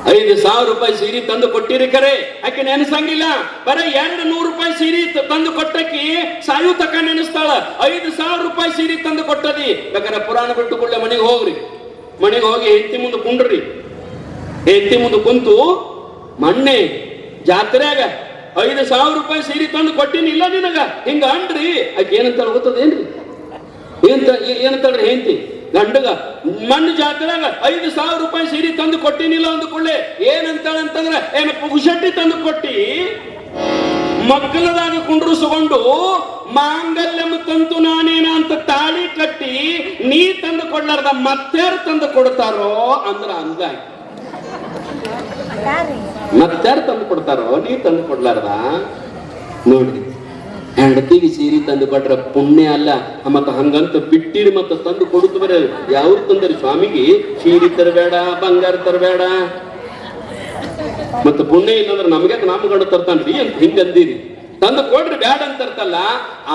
5000 ರೂಪಾಯಿ ಸೀರೆ ತಂದು ಕೊಟ್ಟಿರಿ ಕರೆ, ಆಕೆ ನೆನೆಸಂಗಿಲ್ಲ. ಬರೀ 200 ರೂಪಾಯಿ ಸೀರೆ ತಂದು ಕೊಟ್ಟಕ್ಕಿ ಸಾಯು ತಕ ನೆನೆಸ್ತಾಳ. 5000 ರೂಪಾಯಿ ಸೀರೆ ತಂದು ಕೊಟ್ಟದಿ. ಬೇಕಾರೆ ಪುರಾಣ ಬಿಟ್ಟು ಕೂಡಲೇ ಮನೆಗೆ ಹೋಗ್ರಿ, ಮನೆಗೆ ಹೋಗಿ ಹೆಂಡತಿ ಮುಂದೆ ಕುಂಡ್ರಿ. ಹೆಂಡತಿ ಮುಂದೆ ಕುಂತು ಮೊನ್ನೆ ಜಾತ್ರೆಯಾಗ 5000 ರೂಪಾಯಿ ಸೀರೆ ತಂದು ಕೊಟ್ಟಿನಿಲ್ಲ ನಿನಗ ಹಿಂಗ ಅನ್ರಿ. ಆಕೆ ಏನಂತ ಗೊತ್ತದೇನ್ರಿ? ಏನಂತಾಳ್ರಿ ಹೆಂಡತಿ ಗಂಡಗ? ಮಣ್ಣು ಜಾತ್ರೆಯಾಗ 5000 ರೂಪಾಯಿ ಸೀರೆ ತಂದು ಕೊಟ್ಟಿನಿಲ್ಲ ಅಂದ್ಕೊಳ್ಳೆ ಏನಂತಾಳಂತಂದ್ರೆ, ಏನ ಪುಗುಶಟ್ಟಿ ತಂದು ಕೊಟ್ಟಿ ಮಕ್ಕಳದಾಗ ಕುಂಡ್ರಿಸಿಕೊಂಡು ಮಾಂಗಲ್ಯಂ ತಂತು ನಾನೇನ ಅಂತ ತಾಳಿ ಕಟ್ಟಿ ನೀ ತಂದು ಕೊಡ್ಲಾರ್ದ ಮತ್ತಾರು ತಂದು ಕೊಡ್ತಾರೋ ಅಂದ್ರ ಅಂದ. ಮತ್ತಾರು ತಂದು ಕೊಡ್ತಾರೋ, ನೀ ತಂದು ಕೊಡ್ಲಾರ್ದ? ನೋಡ್ರಿ, ಹೆಂಡತಿಗೆ ಸೀರೆ ತಂದು ಕೊಟ್ರ ಪುಣ್ಯ ಅಲ್ಲ. ಮತ್ತ ಹಂಗಂತ ಬಿಟ್ಟಿರಿ ಮತ್ತ ತಂದು ಕೊಡುತ್ತ ಬರ ಯಾವ ತಂದ್ರಿ? ಸ್ವಾಮಿಗೆ ಸೀರೆ ತರಬೇಡ, ಬಂಗಾರ ತರಬೇಡ, ಮತ್ತ ಪುಣ್ಯ ಇಲ್ಲಂದ್ರೆ ನಮ್ಗೆ ನಮ್ಮ ಗಂಡ ತರ್ತಾನ್ರಿ ಅಂತ ಹಿಂಗಂದಿರಿ. ತಂದು ಕೊಡ್ರಿ, ಬ್ಯಾಡ ಅಂತರ್ತಲ್ಲ.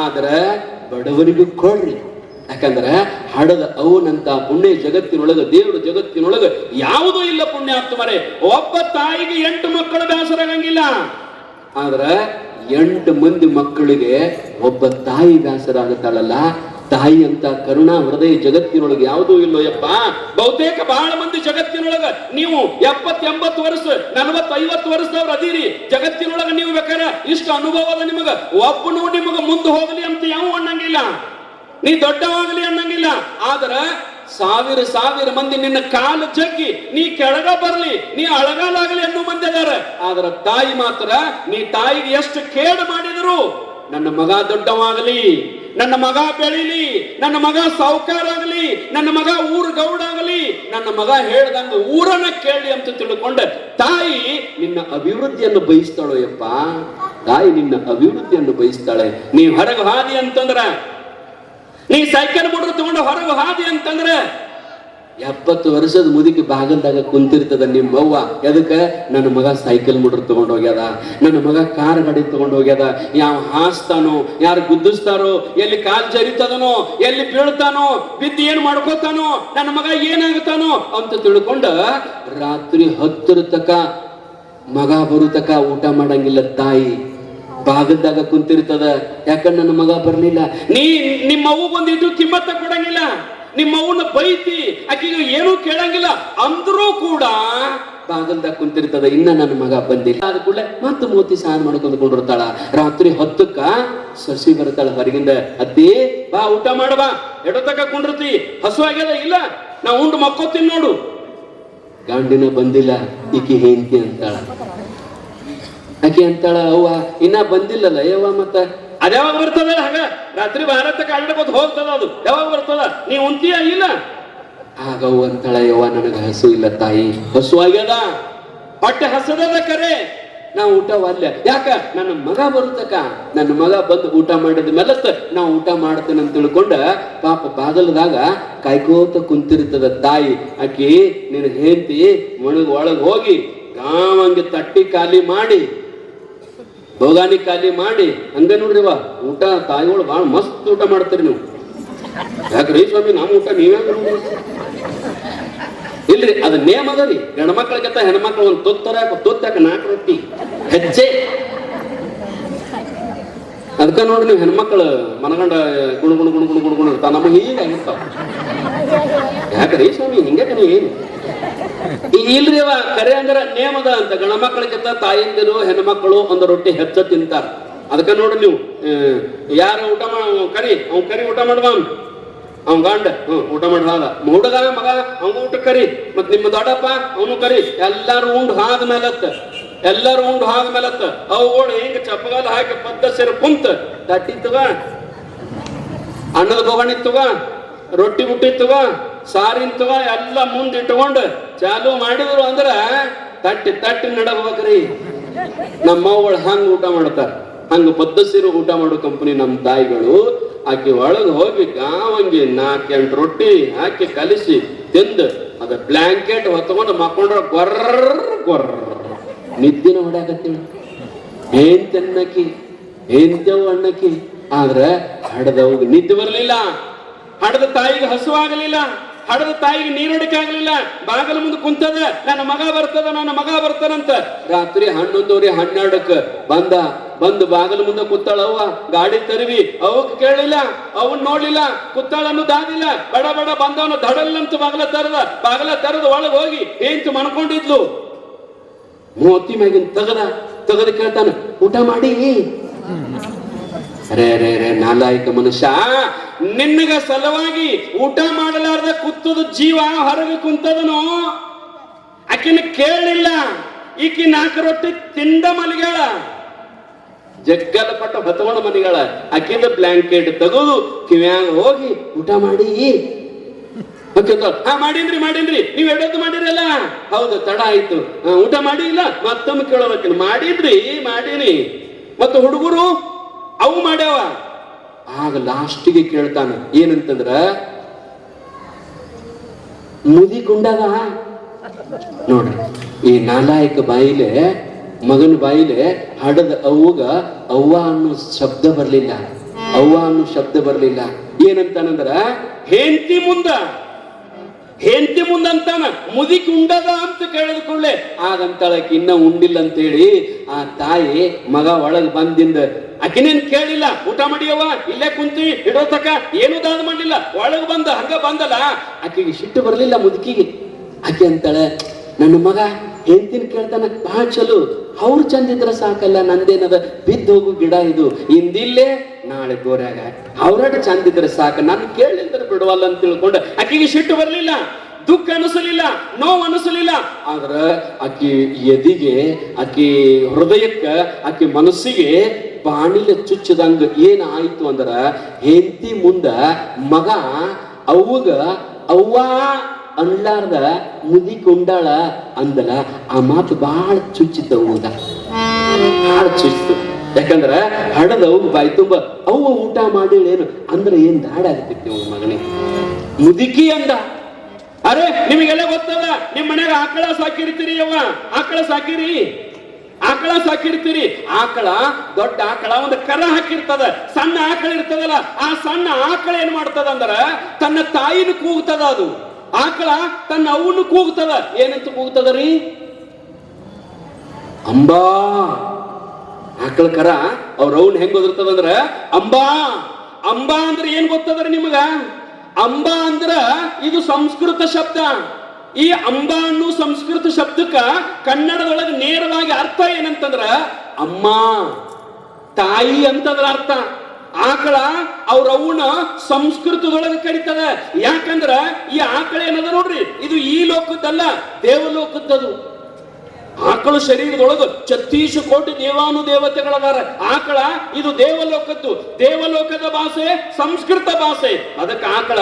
ಆದ್ರ ಬಡವರಿಗೂ ಕೊಡ್ರಿ. ಯಾಕಂದ್ರೆ ಹಡದ ಅವನಂತ ಪುಣ್ಯ ಜಗತ್ತಿನೊಳಗ, ದೇವರು ಜಗತ್ತಿನೊಳಗ ಯಾವುದೂ ಇಲ್ಲ ಪುಣ್ಯಾತ್ಮರೇ. ಒಬ್ಬ ತಾಯಿಗೆ 8 ಮಕ್ಕಳು ಬೇಸರಾಗಂಗಿಲ್ಲ. ಆದ್ರ 8 ಮಂದಿ ಮಕ್ಕಳಿಗೆ ಒಬ್ಬ ತಾಯಿ ಬೇಸರ ಆಗುತ್ತಾಳಲ್ಲ. ತಾಯಿ ಅಂತ ಕರುಣಾ ಹೃದಯ ಜಗತ್ತಿನೊಳಗೆ ಯಾವುದೂ ಇಲ್ಲೋ ಯಪ್ಪ. ಬಹುತೇಕ ಬಹಳ ಮಂದಿ ಜಗತ್ತಿನೊಳಗ ನೀವು 70-80 ವರ್ಷ, 40-50 ವರ್ಷದವ್ರು ಅದೀರಿ. ಜಗತ್ತಿನೊಳಗ ನೀವು ಬೇಕಾದ್ರೆ ಇಷ್ಟು ಅನುಭವದ ನಿಮಗ ಒಬ್ಬನು ನಿಮಗ ಮುಂದೆ ಹೋಗಲಿ ಅಂತ ಯಾವ ಅನ್ನಂಗಿಲ್ಲ, ನೀ ದೊಡ್ಡವಾಗಲಿ ಅನ್ನಂಗಿಲ್ಲ. ಆದ್ರ ಸಾವಿರ ಮಂದಿ ನಿನ್ನ ಕಾಲು ಜಗ್ಗಿ ನೀ ಕೆಳಗ ಬರ್ಲಿ, ನೀ ಅಳಗಾಲಾಗಲಿ ಅನ್ನೋ ಮಂದಿ ಅದಾರ. ಆದ್ರ ತಾಯಿ ಮಾತ್ರ, ನೀ ತಾಯಿಗೆ ಎಷ್ಟು ಕೇಡು ಮಾಡಿದ್ರು, ನನ್ನ ಮಗ ದೊಡ್ಡವಾಗಲಿ, ನನ್ನ ಮಗ ಬೆಳಿಲಿ, ನನ್ನ ಮಗ ಸಾವುಕಾರ ಆಗಲಿ, ನನ್ನ ಮಗ ಊರು ಗೌಡ ಆಗಲಿ, ನನ್ನ ಮಗ ಹೇಳ್ದಂಗ ಊರನ್ನ ಕೇಳಿ ಅಂತ ತಿಳ್ಕೊಂಡ ತಾಯಿ ನಿನ್ನ ಅಭಿವೃದ್ಧಿಯನ್ನು ಬಯಸ್ತಾಳೋ ಯಪ್ಪ. ತಾಯಿ ನಿನ್ನ ಅಭಿವೃದ್ಧಿಯನ್ನು ಬಯಸ್ತಾಳೆ. ನೀವ್ ಹೊರಗೆ ಹಾದಿ ಅಂತಂದ್ರ ನೀ ಸೈಕಲ್ ಮೋಟ್ರ್ ತಗೊಂಡು ಹೊರಗೆ ಹಾದಿ ಅಂತಂದ್ರೆ 70 ವರ್ಷದ ಮುದುಕಿ ಬಾಗಲ್ದಾಗ ಕುಂತಿರ್ತದ ನಿಮ್ಮವ್ವ. ಎದಕ್ಕೆ? ನನ್ನ ಮಗ ಸೈಕಲ್ ಮೋಟ್ರ್ ತಗೊಂಡು ಹೋಗ್ಯದ, ನನ್ನ ಮಗ ಕಾರ್ ಗಾಡಿ ತಗೊಂಡು ಹೋಗ್ಯದ. ಯಾವ ಹಾಸ್ತಾನೋ, ಯಾರು ಗುದ್ದಿಸ್ತಾರೋ, ಎಲ್ಲಿ ಕಾಲ್ ಜರಿತದನೋ, ಎಲ್ಲಿ ಬೀಳ್ತಾನೋ, ಬಿದ್ದು ಏನ್ ಮಾಡ್ಕೋತಾನೋ, ನನ್ನ ಮಗ ಏನಾಗುತ್ತಾನೋ ಅಂತ ತಿಳ್ಕೊಂಡ ರಾತ್ರಿ 10 ತಕ ಮಗ ಬರುತಕ ಊಟ ಮಾಡಂಗಿಲ್ಲ ತಾಯಿ. ಬಾಗಲ್ದಾಗ ಕುಂತಿರ್ತದ. ಯಾಕಂದ್ರೆ ನನ್ನ ಮಗ ಬರ್ಲಿಲ್ಲ. ನಿಮ್ಮ ಅವ್ವ ಬಂದಿಟ್ಟು ಕಿಮ್ಮತ್ತ ಕೊಡಂಗಿಲ್ಲ. ನಿಮ್ಮ ಅವನ್ನ ಬೈತಿ, ಆಕೆಗೆ ಏನೂ ಕೇಳಂಗಿಲ್ಲ ಅಂದ್ರೂ ಕೂಡ ಬಾಗಲ್ದಾಗ ಕುಂತಿರ್ತದ. ಇನ್ನ ನನ್ನ ಮಗ ಬಂದಿಲ್ಲ. ಆದ ಕೂಡಲೇ ಮತ್ತೆ ಮೋತಿ ಸಾರು ಮಾಡ್ಕೊಂಡು ಕೊಂಡಿರ್ತಾಳ. ರಾತ್ರಿ 10ಕ್ಕ ಸಸಿ ಬರ್ತಾಳ ಹೊರಗಿಂದ. ಅದ್ದೇ ಬಾ ಊಟ ಮಾಡಬಾ, ಎಡತಕ್ಕ ಕುಂಡಿರ್ತಿ, ಹಸುವಾಗ್ಯದ ಇಲ್ಲ, ನಾ ಉಂಡು ಮಕ್ಕೋತೀನಿ ನೋಡು. ಗಂಡಿನ ಬಂದಿಲ್ಲ. ಈಕಿ ಹೆಂಡತಿ ಅಂತಾಳ. ಆಕೆ ಅಂತಾಳ, ಅವ್ವ ಇನ್ನ ಬಂದಿಲ್ಲಲ್ಲ ಯವ್ವ, ಮತ್ತ ಅದ್ಯಾವಾಗ ಬರ್ತದ? ಹಾಗ ರಾತ್ರಿ ಭಾರತಕ್ಕೆ ಅಡ್ಡಕೋತ ಹೋಗ್ತದ. ಅದು ಯಾವಾಗ ಬರ್ತದ? ನೀ ಉಂತೀಯ ಇಲ್ಲ? ಆಗ ಅವು ಅಂತಾಳ, ಯವ್ವ ನನಗ ಹಸು ಇಲ್ಲ ತಾಯಿ, ಹಸು ಆಗ್ಯದ, ಹೊಟ್ಟೆ ಹಸದದ ಕರೆ, ನಾ ಊಟ ಅಲ್ಲ. ಯಾಕ? ನನ್ನ ಮಗ ಬರುತ್ತಕ, ನನ್ನ ಮಗ ಬಂದು ಊಟ ಮಾಡಿದ ಮೇಲತ್ತ ನಾ ಊಟ ಮಾಡ್ತೇನೆ ಅಂತ ತಿಳ್ಕೊಂಡ ಪಾಪ ಬಾಗಲದಾಗ ಕಾಯ್ಕೋತ ಕುಂತಿರ್ತದ ತಾಯಿ. ಆಕಿ ನಿನ್ನ ಹೆಂಡತಿ ಒಳಗ್ ಹೋಗಿ ಗಾವಂಗೆ ತಟ್ಟಿ ಖಾಲಿ ಮಾಡಿ, ಬೋಗಾನಿ ಖಾಲಿ ಮಾಡಿ, ಹಂಗ ನೋಡ್ರಿವ ಊಟ ತಾಯಿಗಳು ಬಾಳ ಮಸ್ತ್ ಊಟ ಮಾಡ್ತೀರಿ ನೀವು. ಯಾಕ್ರಿ ಸ್ವಾಮಿ ನಮ್ಮ ಊಟ ನೀವೇ ಇಲ್ರಿ? ಅದ ನೇಮ್ ಅದ ರೀ. ಗಂಡ್ಮಕ್ಳಿಗೆತ್ತ ಹೆಣ್ಮಕ್ಳು ಒಂದು ತೊತ್ತಾಕ 4 ರೊಟ್ಟಿ ಹೆಜ್ಜೆ. ಅದಕ್ಕ ನೋಡ್ರಿ ನೀವು ಹೆಣ್ಮಕ್ಳು ಮನಗಂಡ ಗುಣಗುಣ ಇರ್ತಾವ, ನಮಗೆ ಹೀಗಾಗಿರ್ತಾವ. ಯಾಕ್ರಿ ಸ್ವಾಮಿ ಹಿಂಗ್ಯಾಕ ನೀವೇನು ಇಲ್ರಿ? ಅವ ಕರೆ ಅಂದ್ರ ನೇಮದ ಅಂತ. ಗಣಮಕ್ಳಿಗೆತ್ತ ತಾಯಿಂದಿರು ಹೆಣ್ಮಕ್ಳು ಒಂದು ರೊಟ್ಟಿ ಹೆಚ್ಚ ತಿಂತಾರ. ಅದಕ್ಕ ನೋಡ್ರಿ ನೀವು ಯಾರು ಊಟ ಕರಿ, ಅವ್ನ್ ಕರಿ ಊಟ ಮಾಡುವ, ಅವ್ನ್ ಗಂಡ ಊಟ ಮಾಡಿದ, ಹುಡುಗ ಮಗ ಅವ್ ಊಟ ಕರಿ, ಮತ್ ನಿಮ್ಮ ದೊಡ್ಡಪ್ಪ ಅವನು ಕರಿ. ಎಲ್ಲಾರು ಉಂಡು ಹಾದ್ಮೇಲತ್ತ ಅವುಗಳು ಹಿಂಗ ಚಪ್ಪಗಾಲ ಹಾಕಿ ಪದ್ದ ಸೇರಿ ಕುಂತ ತಟ್ಟಿ ತಗ, ಅನ್ನದ ಬೋಗಣಿ ತಗ, ರೊಟ್ಟಿ ಬುಟ್ಟಿ ತಗ, ಸಾರಿನ ತಗ ಎಲ್ಲ ಮುಂದೆ ಇಟ್ಕೊಂಡು ಚಾಲು ಮಾಡಿದ್ರು ಅಂದ್ರ ತಟ್ಟಿ ನಡಬೇಕ್ರಿ. ನಮ್ಮವುಗಳು ಹಂಗ ಊಟ ಮಾಡ್ತಾರ. ಹಂಗ ಪದ್ಧತಿರು ಊಟ ಮಾಡೋ ಕಂಪನಿ ನಮ್ಮ ತಾಯಿಗಳು. ಆಕೆ ಒಳಗೆ ಹೋಗಿ ಗಾವಂಗಿ 4-8 ರೊಟ್ಟಿ ಹಾಕಿ ಕಲಿಸಿ ತಿಂದು ಅದ ಬ್ಲಾಂಕೆಟ್ ಹೊತ್ಕೊಂಡು ಮಕ್ಕೊಂಡ್ರ ಗೊರ್ರ ನಿದ್ದಿನ ಹೊಡ್ಯಾಕತ್ತೀವಿ. ಏನ್ ತಿನ್ನಕಿ, ಏನ್ತೇವು ಅಣ್ಣಕಿ. ಆದ್ರ ಹಡದವ್ಗ ನಿದ್ದೆ ಬರ್ಲಿಲ್ಲ, ಹಡದ ತಾಯಿಗೆ ಹಸುವಾಗಲಿಲ್ಲ, ಹಡದ ತಾಯಿಗೆ ನೀರಡಿಕೆ ಆಗ್ಲಿಲ್ಲ. ಬಾಗಲ ಮುಂದೆ ಕುಂತದ, ನನ್ನ ಮಗ ಬರ್ತಾನಂತ. ರಾತ್ರಿ 11:12 ಬಂದು ಬಾಗಲ ಮುಂದೆ ಕೂತಾಳ. ಅವ್ವ ಗಾಡಿ ತರಿವಿ, ಅವಕ್ ಕೇಳಿಲ್ಲ, ಅವನ್ ನೋಡ್ಲಿಲ್ಲ, ಕೂತಾಳ ಅನ್ನೋದಾದಿಲ್ಲ. ಬಡ ಬಂದವನು ದಡಲ್ಲಂತ ಬಾಗಲ ತರದ ಒಳಗೆ ಹೋಗಿ ಏಂತು ಮನ್ಕೊಂಡಿದ್ಲು. ಮೂವತ್ತಿ ಮ್ಯಾಗಿನ ತೆಗದ ಕೇಳ್ತಾನ, ಊಟ ಮಾಡಿ. ರೇ ನಾಲಾಯಕ ಮನುಷ್ಯ, ನಿನ್ನಗ ಸಲುವಾಗಿ ಊಟ ಮಾಡಲಾರ್ದ ಕುತ್ತದ ಜೀವ ಹೊರಗೆ ಕುಂತದನು. ಆಕಿನ ಕೇಳಲಿಲ್ಲ. ಈಕಿ 4 ರೊಟ್ಟಿ ತಿಂದ ಮಲಿಗಳ, ಜಗ್ಗಲ ಪಟ್ಟ ಹೊತ್ಕೊಂಡ ಮನಿಗಳ. ಆಕಿಂದ ಬ್ಲಾಂಕೆಟ್ ತೆಗೆದು ಕಿವ್ಯಾಗ ಹೋಗಿ ಊಟ ಮಾಡಿ. ಮಾಡಿನ್ರಿ ನೀವ್ ಎಡದ್ದು ಮಾಡಿರಲ್ಲ. ಹೌದು, ತಡ ಆಯ್ತು, ಊಟ ಮಾಡಿ ಇಲ್ಲ. ಮತ್ತೊಮ್ಮೆ ಕೇಳೋದಕ್ಕೆ ಮಾಡೀನಿ. ಮತ್ತು ಹುಡುಗರು ಅವು ಮಾಡ್ಯಾವ. ಆಗ ಲಾಸ್ಟಿಗೆ ಕೇಳ್ತಾನ ಏನಂತಂದ್ರ, ಮುದಿ ಕುಂಡಾಗ ನೋಡ್ರಿ, ಈ ನಾಲಾಯಕ ಬಾಯಿಲೆ, ಮಗನ ಬಾಯಿಲೆ ಹಡದ ಅವ್ಗ ಅವ್ವ ಅನ್ನೋ ಶಬ್ದ ಬರ್ಲಿಲ್ಲ. ಏನಂತಾನಂದ್ರ ಹೆಂಡತಿ ಮುಂದಂತಾನ. ಮುದಿಕ್ ಉಂಡದ ಅಂತ ಕೇಳಿದ ಕೂಡಲೇ ಆಗಂತಾಳಕ್ಕೆ ಇನ್ನ ಉಂಡಿಲ್ಲ ಅಂತೇಳಿ ಆ ತಾಯಿ ಮಗ ಒಳಗ್ ಬಂದಿಂದ ಆಕಿನೇನ್ ಕೇಳಿಲ್ಲ. ಊಟ ಮಾಡಿಯವ, ಇಲ್ಲೇ ಕುಂತಿ ಇಡೋತಕ ಏನೂ ದಾದ ಮಾಡ್ಲಿಲ್ಲ. ಒಳಗ್ ಹಂಗ ಬಂದಲ್ಲ. ಆಕೆಗೆ ಸಿಟ್ಟು ಬರ್ಲಿಲ್ಲ ಮುದುಕಿಗೆ. ಆಕೆ ಅಂತಾಳೆ, ನನ್ನ ಮಗ ಹೆಂಡತಿನ ಕೇಳ್ತಾನ, ಬಹಳ ಚಲೋ, ಅವ್ರು ಚಂದಿದ್ರ ಸಾಕಲ್ಲ, ನಂದೇನದ ಬಿದ್ದು ಹೋಗು ಗಿಡ ಇದು, ಇಂದಿಲ್ಲೇ ನಾಳೆ ಗೋರ್ಯಾಗ ಅವ್ರಾಟ ಚಂದಿದ್ರೆ ಸಾಕ, ನಾನು ಕೇಳಿದ್ರೆ ಬಿಡುವಲ್ಲ ಅಂತ ತಿಳ್ಕೊಂಡ ಆಕೆಗೆ ಸಿಟ್ಟು ಬರ್ಲಿಲ್ಲ, ದುಃಖ ಅನಿಸಲಿಲ್ಲ, ನೋವು ಅನಿಸಲಿಲ್ಲ. ಆದ್ರ ಆಕಿ ಎದಿಗೆ, ಆಕಿ ಹೃದಯಕ್ಕ, ಆಕಿ ಮನಸ್ಸಿಗೆ ಬಾಣಿಲೆ ಚುಚ್ಚದಂಗ ಏನಾಯ್ತು ಅಂದ್ರ, ಹೆಂಡತಿ ಮುಂದ ಮಗ ಅವ್ಗ ಅವ್ವ ಅನ್ಲಾರ್ದ ಮುದಿ ಕೊಂಡಾಳ ಅಂದಲ. ಆ ಮಾತು ಬಹಳ ಚುಚ್ಚಿತ್ತು, ಭಾಳ ಚುಚ್ಚಿತು. ಯಾಕಂದ್ರ ಹಡದ ಅವ್ ಬಾಯಿ ತುಂಬ ಅವ್ವ ಊಟ ಮಾಡಿ ಏನು ಅಂದ್ರೆ ಏನ್ ದಾಡ ಆಗ್ತಿತ್ತು ಅವ್ ಮಗನಿಗೆ. ಮುದುಕಿ ಅಂದ. ಅರೆ ನಿಮಗೆಲ್ಲ ಗೊತ್ತದ, ನಿಮ್ ಮನ್ಯಾಗ ಆಕಳ ಸಾಕಿರ್ತೀರಿ ಅವ್ವ, ಆಕಳ ಸಾಕಿರಿ, ಆಕಳ ಸಾಕಿರ್ತೀರಿ. ಆಕಳ ದೊಡ್ಡ ಆಕಳ ಒಂದು ಕರ ಹಾಕಿರ್ತದ, ಸಣ್ಣ ಆಕಳ ಇರ್ತದಲ್ಲ, ಆ ಸಣ್ಣ ಆಕಳ ಏನ್ ಮಾಡ್ತದ ಅಂದ್ರ ತನ್ನ ತಾಯಿನ ಕೂಗ್ತದ. ಅದು ಆಕಳ ತನ್ನ ಅವನು ಕೂಗ್ತದ. ಏನಂತ ಕೂಗ್ತದ ರೀ? ಅಂಬಾ. ಆಕಳ ಕರ ಅವ್ರ ಅವನ್ ಹೆಂಗ್ ಓದಿರ್ತದಂದ್ರ ಅಂಬಾ. ಅಂಬಾ ಅಂದ್ರೆ ಏನ್ ಗೊತ್ತದ್ರಿ ನಿಮಗ? ಅಂಬಾ ಅಂದ್ರ ಇದು ಸಂಸ್ಕೃತ ಶಬ್ದ. ಈ ಅಂಬಾ ಅನ್ನೋ ಸಂಸ್ಕೃತ ಶಬ್ದಕ್ಕ ಕನ್ನಡದೊಳಗೆ ನೇರವಾಗಿ ಅರ್ಥ ಏನಂತಂದ್ರ ಅಮ್ಮ, ತಾಯಿ ಅಂತದ್ರ ಅರ್ಥ. ಆಕಳ ಅವ್ರ ಅವನ ಸಂಸ್ಕೃತದೊಳಗೆ ಕರೀತದ. ಯಾಕಂದ್ರ ಈ ಆಕಳ ಏನದ ನೋಡ್ರಿ, ಇದು ಈ ಲೋಕದ್ದಲ್ಲ, ದೇವಲೋಕದ್ದದು. ಆಕಳ ಶರೀರದೊಳಗ 36 ಕೋಟಿ ದೇವಾನುದೇವತೆಗಳದಾರ. ಆಕಳ ಇದು ದೇವಲೋಕದ್ದು. ದೇವಲೋಕದ ಭಾಷೆ ಸಂಸ್ಕೃತ ಭಾಷೆ. ಅದಕ್ಕೆ ಆಕಳ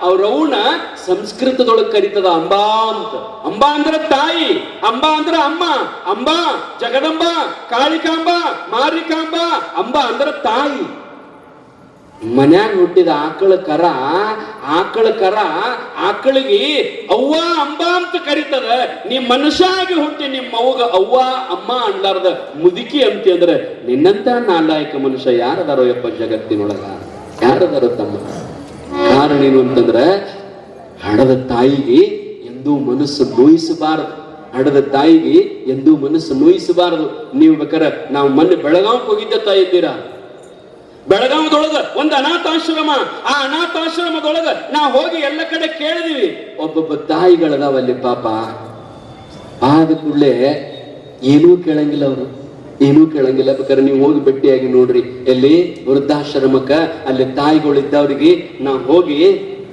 ಅವ್ರವನ ಸಂಸ್ಕೃತದೊಳಗೆ ಕರೀತದ ಅಂಬಾ ಅಂತ. ಅಂಬಾ ಅಂದ್ರೆ ತಾಯಿ, ಅಂಬಾ ಅಂದ್ರೆ ಅಮ್ಮ. ಅಂಬಾ ಜಗದಂಬ, ಕಾಳಿಕಾಂಬ, ಮಾರಿಕಾಂಬ. ಅಂಬಾ ಅಂದ್ರೆ ತಾಯಿ. ಮನ್ಯಾಗ ಹುಟ್ಟಿದ ಆಕಳ ಕರ ಆಕಳಿಗೆ ಅವ್ವ ಅಂಬ ಅಂತ ಕರೀತದ. ನೀ ಮನುಷ್ಯಾಗಿ ಹುಟ್ಟಿ ನಿಮ್ಮ ಅವ್ಗ ಅವ್ವ ಅಮ್ಮ ಅನ್ಲಾರ್ದ ಮುದುಕಿ ಅಂತಿ ಅಂದ್ರೆ ನಿನ್ನಂತ ನಾಲಾಯಕ ಮನುಷ್ಯ ಯಾರದಾರೋ ಯಪ್ಪ ಜಗತ್ತಿನೊಳಗ? ಯಾರದಾರೋ ತಮ್ಮ? ಕಾರಣ ಏನು ಅಂತಂದ್ರ ಹಡದ ತಾಯಿಗೆ ಎಂದೂ ಮನಸ್ಸು ನೋಯಿಸಬಾರದು. ಹಡದ ತಾಯಿಗೆ ಎಂದೂ ಮನಸ್ಸು ನೋಯಿಸಬಾರದು. ನೀವು ಬೇಕಾರೆ ನಾವು ಮೊನ್ನೆ ಬೆಳಗಾವಿಗೆ ಹೋಗಿದ್ದ ತಾಯಿ ಇದ್ದೀರಾ? ಬೆಳಗಾವದೊಳಗ ಒಂದು ಅನಾಥಾಶ್ರಮ. ಆ ಅನಾಥಾಶ್ರಮದೊಳಗ ನಾವು ಹೋಗಿ ಎಲ್ಲ ಕಡೆ ಕೇಳಿದೀವಿ. ಒಬ್ಬೊಬ್ಬ ತಾಯಿಗಳದಾವಲ್ಲಿ ಪಾಪ. ಆದ ಕೂಡಲೇ ಏನೂ ಕೇಳಂಗಿಲ್ಲ, ಅವರು ಏನೂ ಕೇಳಂಗಿಲ್ಲ. ಬೇಕಾದ್ರೆ ನೀವು ಹೋಗಿ ಭೇಟಿಯಾಗಿ ನೋಡ್ರಿ. ಎಲ್ಲಿ ವೃದ್ಧಾಶ್ರಮಕ್ಕ ಅಲ್ಲಿ ತಾಯಿಗಳಿದ್ದವ್ರಿಗೆ ನಾವು ಹೋಗಿ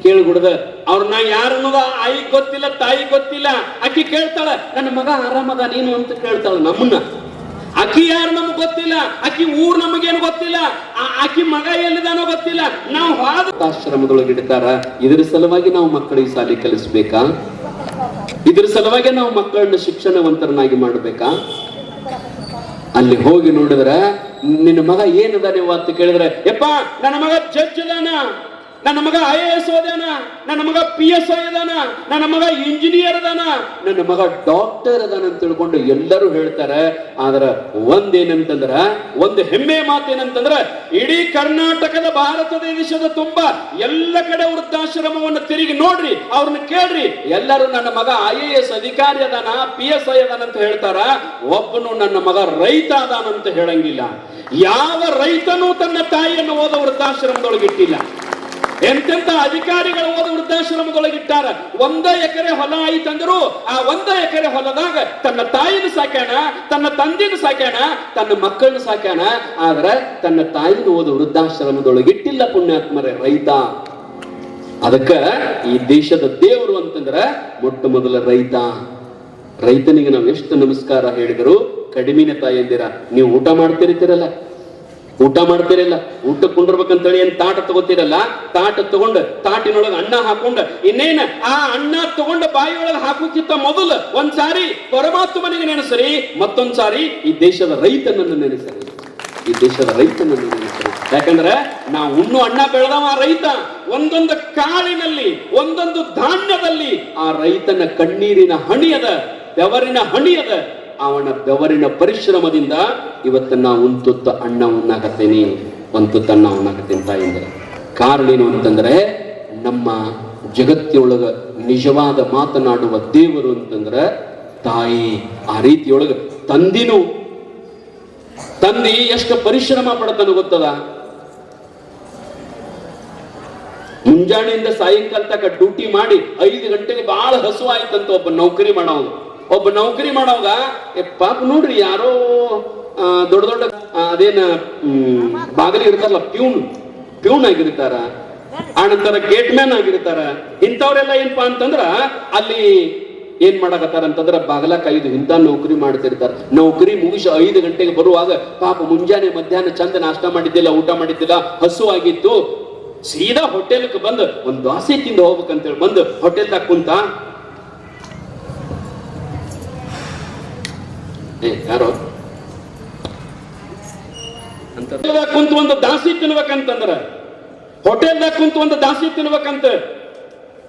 ಕೇಳ್ಬಿಡ್ದ. ಅವ್ರನ್ನ ಯಾರನ್ನದ ಆಯಿಗ್ ಗೊತ್ತಿಲ್ಲ, ತಾಯಿಗ್ ಗೊತ್ತಿಲ್ಲ. ಆಕಿ ಕೇಳ್ತಾಳ, ನನ್ನ ಮಗ ಆರಾಮದ ನೀನು ಅಂತ ಕೇಳ್ತಾಳ ನಮ್ಮನ್ನ. ಅಕ್ಕಿ ಯಾರು ನಮಗ್ ಗೊತ್ತಿಲ್ಲ, ಅಕ್ಕಿ ಊರ್ ನಮಗೇನು ಗೊತ್ತಿಲ್ಲ, ಆಕಿ ಮಗ ಎಲ್ಲಿದಾನೋ ಗೊತ್ತಿಲ್ಲ. ನಾವು ಆಶ್ರಮದೊಳಗೆ ಇಡ್ತಾರ. ಇದ್ರ ಸಲುವಾಗಿ ನಾವು ಮಕ್ಕಳಿಗೆ ಶಾಲೆ ಕಲಿಸ್ಬೇಕಾ? ಇದ್ರ ಸಲುವಾಗಿ ನಾವು ಮಕ್ಕಳನ್ನ ಶಿಕ್ಷಣವಂತರನ್ನಾಗಿ ಮಾಡ್ಬೇಕಾ? ಅಲ್ಲಿ ಹೋಗಿ ನೋಡಿದ್ರ ನಿನ್ನ ಮಗ ಏನದ ನೀವು ಅಂತ ಕೇಳಿದ್ರೆ, ಯಪ್ಪ ನನ್ನ ಮಗ ಜಡ್ಜ್ ಅದಾನ, ನನ್ನ ಮಗ IAS ಓದಾನ, ನನ್ನ ಮಗ PS ಅದಾನ, ನನ್ನ ಮಗ ಇಂಜಿನಿಯರ್ ಅದಾನ, ನನ್ನ ಮಗ ಡಾಕ್ಟರ್ ಅದಾನ ಅಂತ ತಿಳ್ಕೊಂಡು ಎಲ್ಲರೂ ಹೇಳ್ತಾರೆ. ಆದ್ರ ಒಂದೇನಂತಂದ್ರ, ಒಂದು ಹೆಮ್ಮೆ ಮಾತೇನಂತಂದ್ರ, ಇಡೀ ಕರ್ನಾಟಕದ ಭಾರತ ದೇಶದ ತುಂಬಾ ಎಲ್ಲ ಕಡೆ ವೃದ್ಧಾಶ್ರಮವನ್ನು ತಿರುಗಿ ನೋಡ್ರಿ, ಅವ್ರನ್ನ ಕೇಳ್ರಿ, ಎಲ್ಲರೂ ನನ್ನ ಮಗ IAS ಅಧಿಕಾರಿ ಅದಾನ, PSI ಅದಾನ ಅಂತ ಹೇಳ್ತಾರ. ಒಬ್ಬನು ನನ್ನ ಮಗ ರೈತ ಅದಾನಂತ ಹೇಳಂಗಿಲ್ಲ. ಯಾವ ರೈತನೂ ತನ್ನ ತಾಯಿಯನ್ನು ಓದ ವೃದ್ಧಾಶ್ರಮದೊಳಗಿಟ್ಟಿಲ್ಲ. ಎಂತೆಂತ ಅಧಿಕಾರಿಗಳು ಓದ ವೃದ್ಧಾಶ್ರಮದೊಳಗಿಟ್ಟಾರ. 1 ಎಕರೆ ಹೊಲ ಆಯ್ತಂದ್ರು ಆ 1 ಎಕರೆ ಹೊಲದಾಗ ತನ್ನ ತಾಯಿನ ಸಾಕ್ಯಾಣ, ತನ್ನ ತಂದಿನ ಸಾಕ್ಯಾಣ, ತನ್ನ ಮಕ್ಕಳನ್ನ ಸಾಕ್ಯಾಣ. ಆದ್ರೆ ತನ್ನ ತಾಯಿನ ಓದ ವೃದ್ಧಾಶ್ರಮದೊಳಗಿಟ್ಟಿಲ್ಲ ಪುಣ್ಯಾತ್ಮರೇ ರೈತ. ಅದಕ್ಕ ಈ ದೇಶದ ದೇವರು ಅಂತಂದ್ರ ಮೊಟ್ಟ ಮೊದಲ ರೈತ. ರೈತನಿಗೆ ನಾವು ಎಷ್ಟು ನಮಸ್ಕಾರ ಹೇಳಿದರು ಕಡಿಮೆನೆ. ತಾಯಿಯಂದಿರ, ನೀವು ಊಟ ಮಾಡ್ತಿರ್ತೀರಲ್ಲ, ಊಟ ಕುಂಡಿರ್ಬೇಕಂತೇಳಿ ಏನ್ ತಾಟ ತಗೋತಿರಲ್ಲ, ತಾಟ ತಗೊಂಡು ತಾಟಿನೊಳಗೆ ಅನ್ನ ಹಾಕೊಂಡ ಇನ್ನೇನ ಆ ಅನ್ನ ತಗೊಂಡ ಬಾಯಿಯೊಳಗೆ ಹಾಕೋಕ್ಕಿಂತ ಮೊದಲು ಒಂದ್ಸಾರಿ ಪರಮಾತ್ಮನಿಗೆ ನೆನೆಸರಿ, ಮತ್ತೊಂದ್ಸಾರಿ ಈ ದೇಶದ ರೈತನನ್ನು ನೆನೆಸರಿ. ಯಾಕಂದ್ರೆ ನಾವು ಉಣ್ಣು ಅನ್ನ ಬೆಳೆದವ ರೈತ. ಒಂದೊಂದು ಕಾಳಿನಲ್ಲಿ, ಒಂದೊಂದು ಧಾನ್ಯದಲ್ಲಿ ಆ ರೈತನ ಕಣ್ಣೀರಿನ ಹಣಿಯದ, ಬೆವರಿನ ಹಣಿಯದ. ಅವನ ಬೆವರಿನ ಪರಿಶ್ರಮದಿಂದ ಇವತ್ತು ನಾವು ಒಂದು ತುತ್ತು ಅನ್ನ ಉಣ್ಣಾಕತ್ತೇನೆ, ಒಂದು ತುತ್ತು ಅನ್ನ ಉಣ್ಣಾಕತ್ತೇನೆ ತಾಯಿಂದ್ರೆ. ಕಾರಣ ಏನು ಅಂತಂದ್ರೆ, ನಮ್ಮ ಜಗತ್ತಿನೊಳಗ ನಿಜವಾದ ಮಾತನಾಡುವ ದೇವರು ಅಂತಂದ್ರೆ ತಾಯಿ. ಆ ರೀತಿಯೊಳಗ ತಂದಿ ಎಷ್ಟು ಪರಿಶ್ರಮ ಪಡ್ತಾನ ಗೊತ್ತದ? ಮುಂಜಾನೆಯಿಂದ ಸಾಯಂಕಾಲ ತನಕ ಡ್ಯೂಟಿ ಮಾಡಿ 5 ಗಂಟೆಗೆ ಬಹಳ ಹಸು ಆಯ್ತಂತ ಒಬ್ಬ ನೌಕರಿ ಮಾಡೋವಾಗ ಪಾಪ ನೋಡ್ರಿ, ಯಾರೋ ದೊಡ್ಡ ಅದೇನ ಬಾಗಿಲಿಗೆ ಇರ್ತಾರಲ್ಲ, ಪ್ಯೂನ್ ಆಗಿರ್ತಾರ, ಆನಂತರ ಗೇಟ್ ಮ್ಯಾನ್ ಆಗಿರ್ತಾರ. ಇಂಥವ್ರೆಲ್ಲ ಏನಪ್ಪಾ ಅಂತಂದ್ರ ಅಲ್ಲಿ ಏನ್ ಮಾಡಕತ್ತಾರ ಅಂತಂದ್ರ ಬಾಗಲ ಕಾಯ್ದು ಇಂಥ ನೌಕರಿ ಮಾಡ್ತಿರ್ತಾರ. ನೌಕರಿ ಮುಗಿಸಿ 5 ಗಂಟೆಗೆ ಬರುವಾಗ ಪಾಪ ಮುಂಜಾನೆ ಮಧ್ಯಾಹ್ನ ಚಂದ ನಾಷ್ಟ ಮಾಡಿದ್ದಿಲ್ಲ, ಊಟ ಮಾಡಿದ್ದಿಲ್ಲ, ಹಸು ಆಗಿತ್ತು. ಸೀದಾ ಹೋಟೆಲ್ಗೆ ಬಂದು ಒಂದು ದೋಸೆ ತಿಂದು ಹೋಗ್ಬೇಕಂತೇಳಿ ಬಂದು ಹೋಟೆಲ್ದಾಗ ಕುಂತ, ಯಾರೋ ಅಂತ ಕುಂತ ಒಂದು ದಾಸಿ ತಿನ್ಬೇಕಂತಂದ್ರ, ಹೋಟೆಲ್ದಾಗ ಕುಂತ ಒಂದು ದಾಸಿ ತಿನ್ಬೇಕಂತ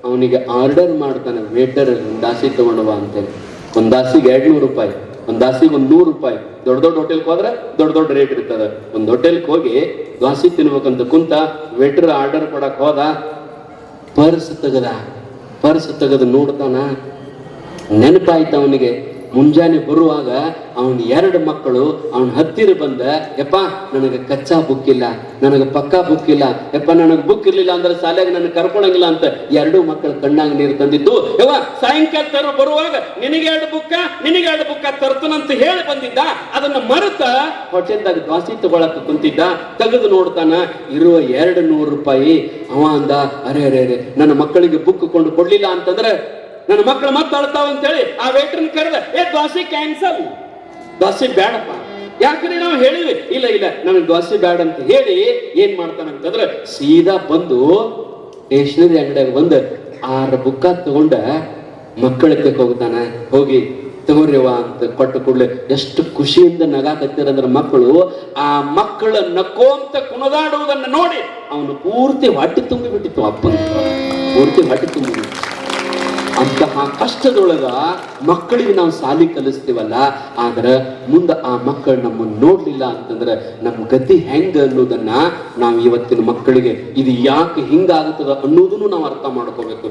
ಅವನಿಗೆ ಆರ್ಡರ್ ಮಾಡ್ತಾನೆ ವೇಟರ್, ದಾಸಿ ತಗೊಂಡವ ಅಂತೇಳಿ. ಒಂದ್ ದಾಸಿಗೆ 200 ರೂಪಾಯಿ, ಒಂದ್ ದಾಸಿಗೆ 100 ರೂಪಾಯಿ. ದೊಡ್ಡ ದೊಡ್ಡ ಹೋಟೆಲ್ಗೆ ಹೋದ್ರೆ ದೊಡ್ಡ ದೊಡ್ಡ ರೇಟ್ ಇರ್ತದ. ಒಂದ್ ಹೋಟೆಲ್ಗೆ ಹೋಗಿ ದಾಸಿ ತಿನ್ಬೇಕಂತ ಕುಂತ ವೇಟರ್ ಆರ್ಡರ್ ಕೊಡಕ್ ಹೋದ, ಪರ್ಸ್ ತೆಗೆದು ನೋಡ್ತಾನ. ನೆನಪಾಯ್ತ ಅವನಿಗೆ, ಮುಂಜಾನೆ ಬರುವಾಗ ಅವನ 2 ಮಕ್ಕಳು ಅವನ ಹತ್ತಿರ ಬಂದ, ಯಪ್ಪ ನನಗೆ ಕಚ್ಚಾ ಬುಕ್ ಇಲ್ಲ, ನನಗೆ ಪಕ್ಕಾ ಬುಕ್ ಇಲ್ಲ, ಯಪ್ಪ ನನಗೆ ಬುಕ್ ಇರ್ಲಿಲ್ಲ ಅಂದ್ರೆ ಶಾಲೆಗೆ ನನಗೆ ಕರ್ಕೊಳಂಗಿಲ್ಲ ಅಂತ 2 ಮಕ್ಕಳು ಕಣ್ಣಾಗ ನೀರು ತಂದಿದ್ದು. ಯವ್ವ ಸಾಯಂಕಾಲ ಬರುವಾಗ ನಿನಗೆ 2 ಬುಕ್ಕ ತರ್ತನಂತ ಹೇಳಿ ಬಂದಿದ್ದ. ಅದನ್ನ ಮರೆತ ಹೋಟೆಲ್ದಾಗ ದ್ವಾಸಿ ತಗೊಳಕ್ ಕುಂತಿದ್ದ. ತೆಗೆದು ನೋಡ್ತಾನ, ಇರುವ 200 ರೂಪಾಯಿ. ಅವ ಅಂದ, ಅರೆ ನನ್ನ ಮಕ್ಕಳಿಗೆ ಬುಕ್ ಕೊಂಡು ಕೊಡ್ಲಿಲ್ಲ ಅಂತಂದ್ರೆ ನನ್ನ ಮಕ್ಕಳು ಮಾತಾಡ್ತಾವ ಅಂತ ಹೇಳಿ ಆ ವೇಟ್ರನ್ ಕರೆದ, ದ್ವಾಸಿ ಕ್ಯಾನ್ಸಲ್, ದ್ವಾಸಿ ಬೇಡಪ್ಪ. ಯಾಕಂದ್ರೆ ನಾವು ಹೇಳಿವಿ, ಇಲ್ಲ ನನಗೆ ದ್ವಾಸಿ ಬೇಡ ಅಂತ ಹೇಳಿ ಏನ್ ಮಾಡ್ತಾನಂತಂದ್ರೆ ಸೀದಾ ಬಂದು ಸ್ಟೇಷನರಿ ಅಂಗಡಿಯಾಗ ಬಂದು 6 ಬುಕ್ಕ ತಗೊಂಡ ಮಕ್ಕಳಕ್ಕೆ ಹೋಗ್ತಾನ. ಹೋಗಿ ತಗೋರಿವ ಅಂತ ಕೊಟ್ಟ ಕೂಡಲೇ ಎಷ್ಟು ಖುಷಿಯಿಂದ ನಗಾಕತ್ತಿರಂದ್ರ ಮಕ್ಕಳು, ಆ ಮಕ್ಕಳ ನಕ್ಕೋಂತ ಕುಣದಾಡುವುದನ್ನು ನೋಡಿ ಅವನು ಪೂರ್ತಿ ಹೊಟ್ಟೆ ತುಂಬಿ ಬಿಟ್ಟಿತ್ತು. ಅಪ್ಪನ ಪೂರ್ತಿ ಹೊಟ್ಟೆ ತುಂಬಿ ಅಂತಹ ಕಷ್ಟದೊಳಗ ಮಕ್ಕಳಿಗೆ ನಾವು ಸಾಲಿ ಕಲಿಸ್ತೀವಲ್ಲ, ಆದ್ರೆ ಮುಂದೆ ಆ ಮಕ್ಕಳು ನಮ್ಮನ್ನು ನೋಡ್ಲಿಲ್ಲ ಅಂತಂದ್ರೆ ನಮ್ಮ ಗತಿ ಹೆಂಗ ಅನ್ನೋದನ್ನ ನಾವು ಇವತ್ತಿನ ಮಕ್ಕಳಿಗೆ ಇದು ಯಾಕೆ ಹಿಂಗಾಗುತ್ತದ ಅನ್ನೋದನ್ನು ನಾವು ಅರ್ಥ ಮಾಡ್ಕೋಬೇಕು.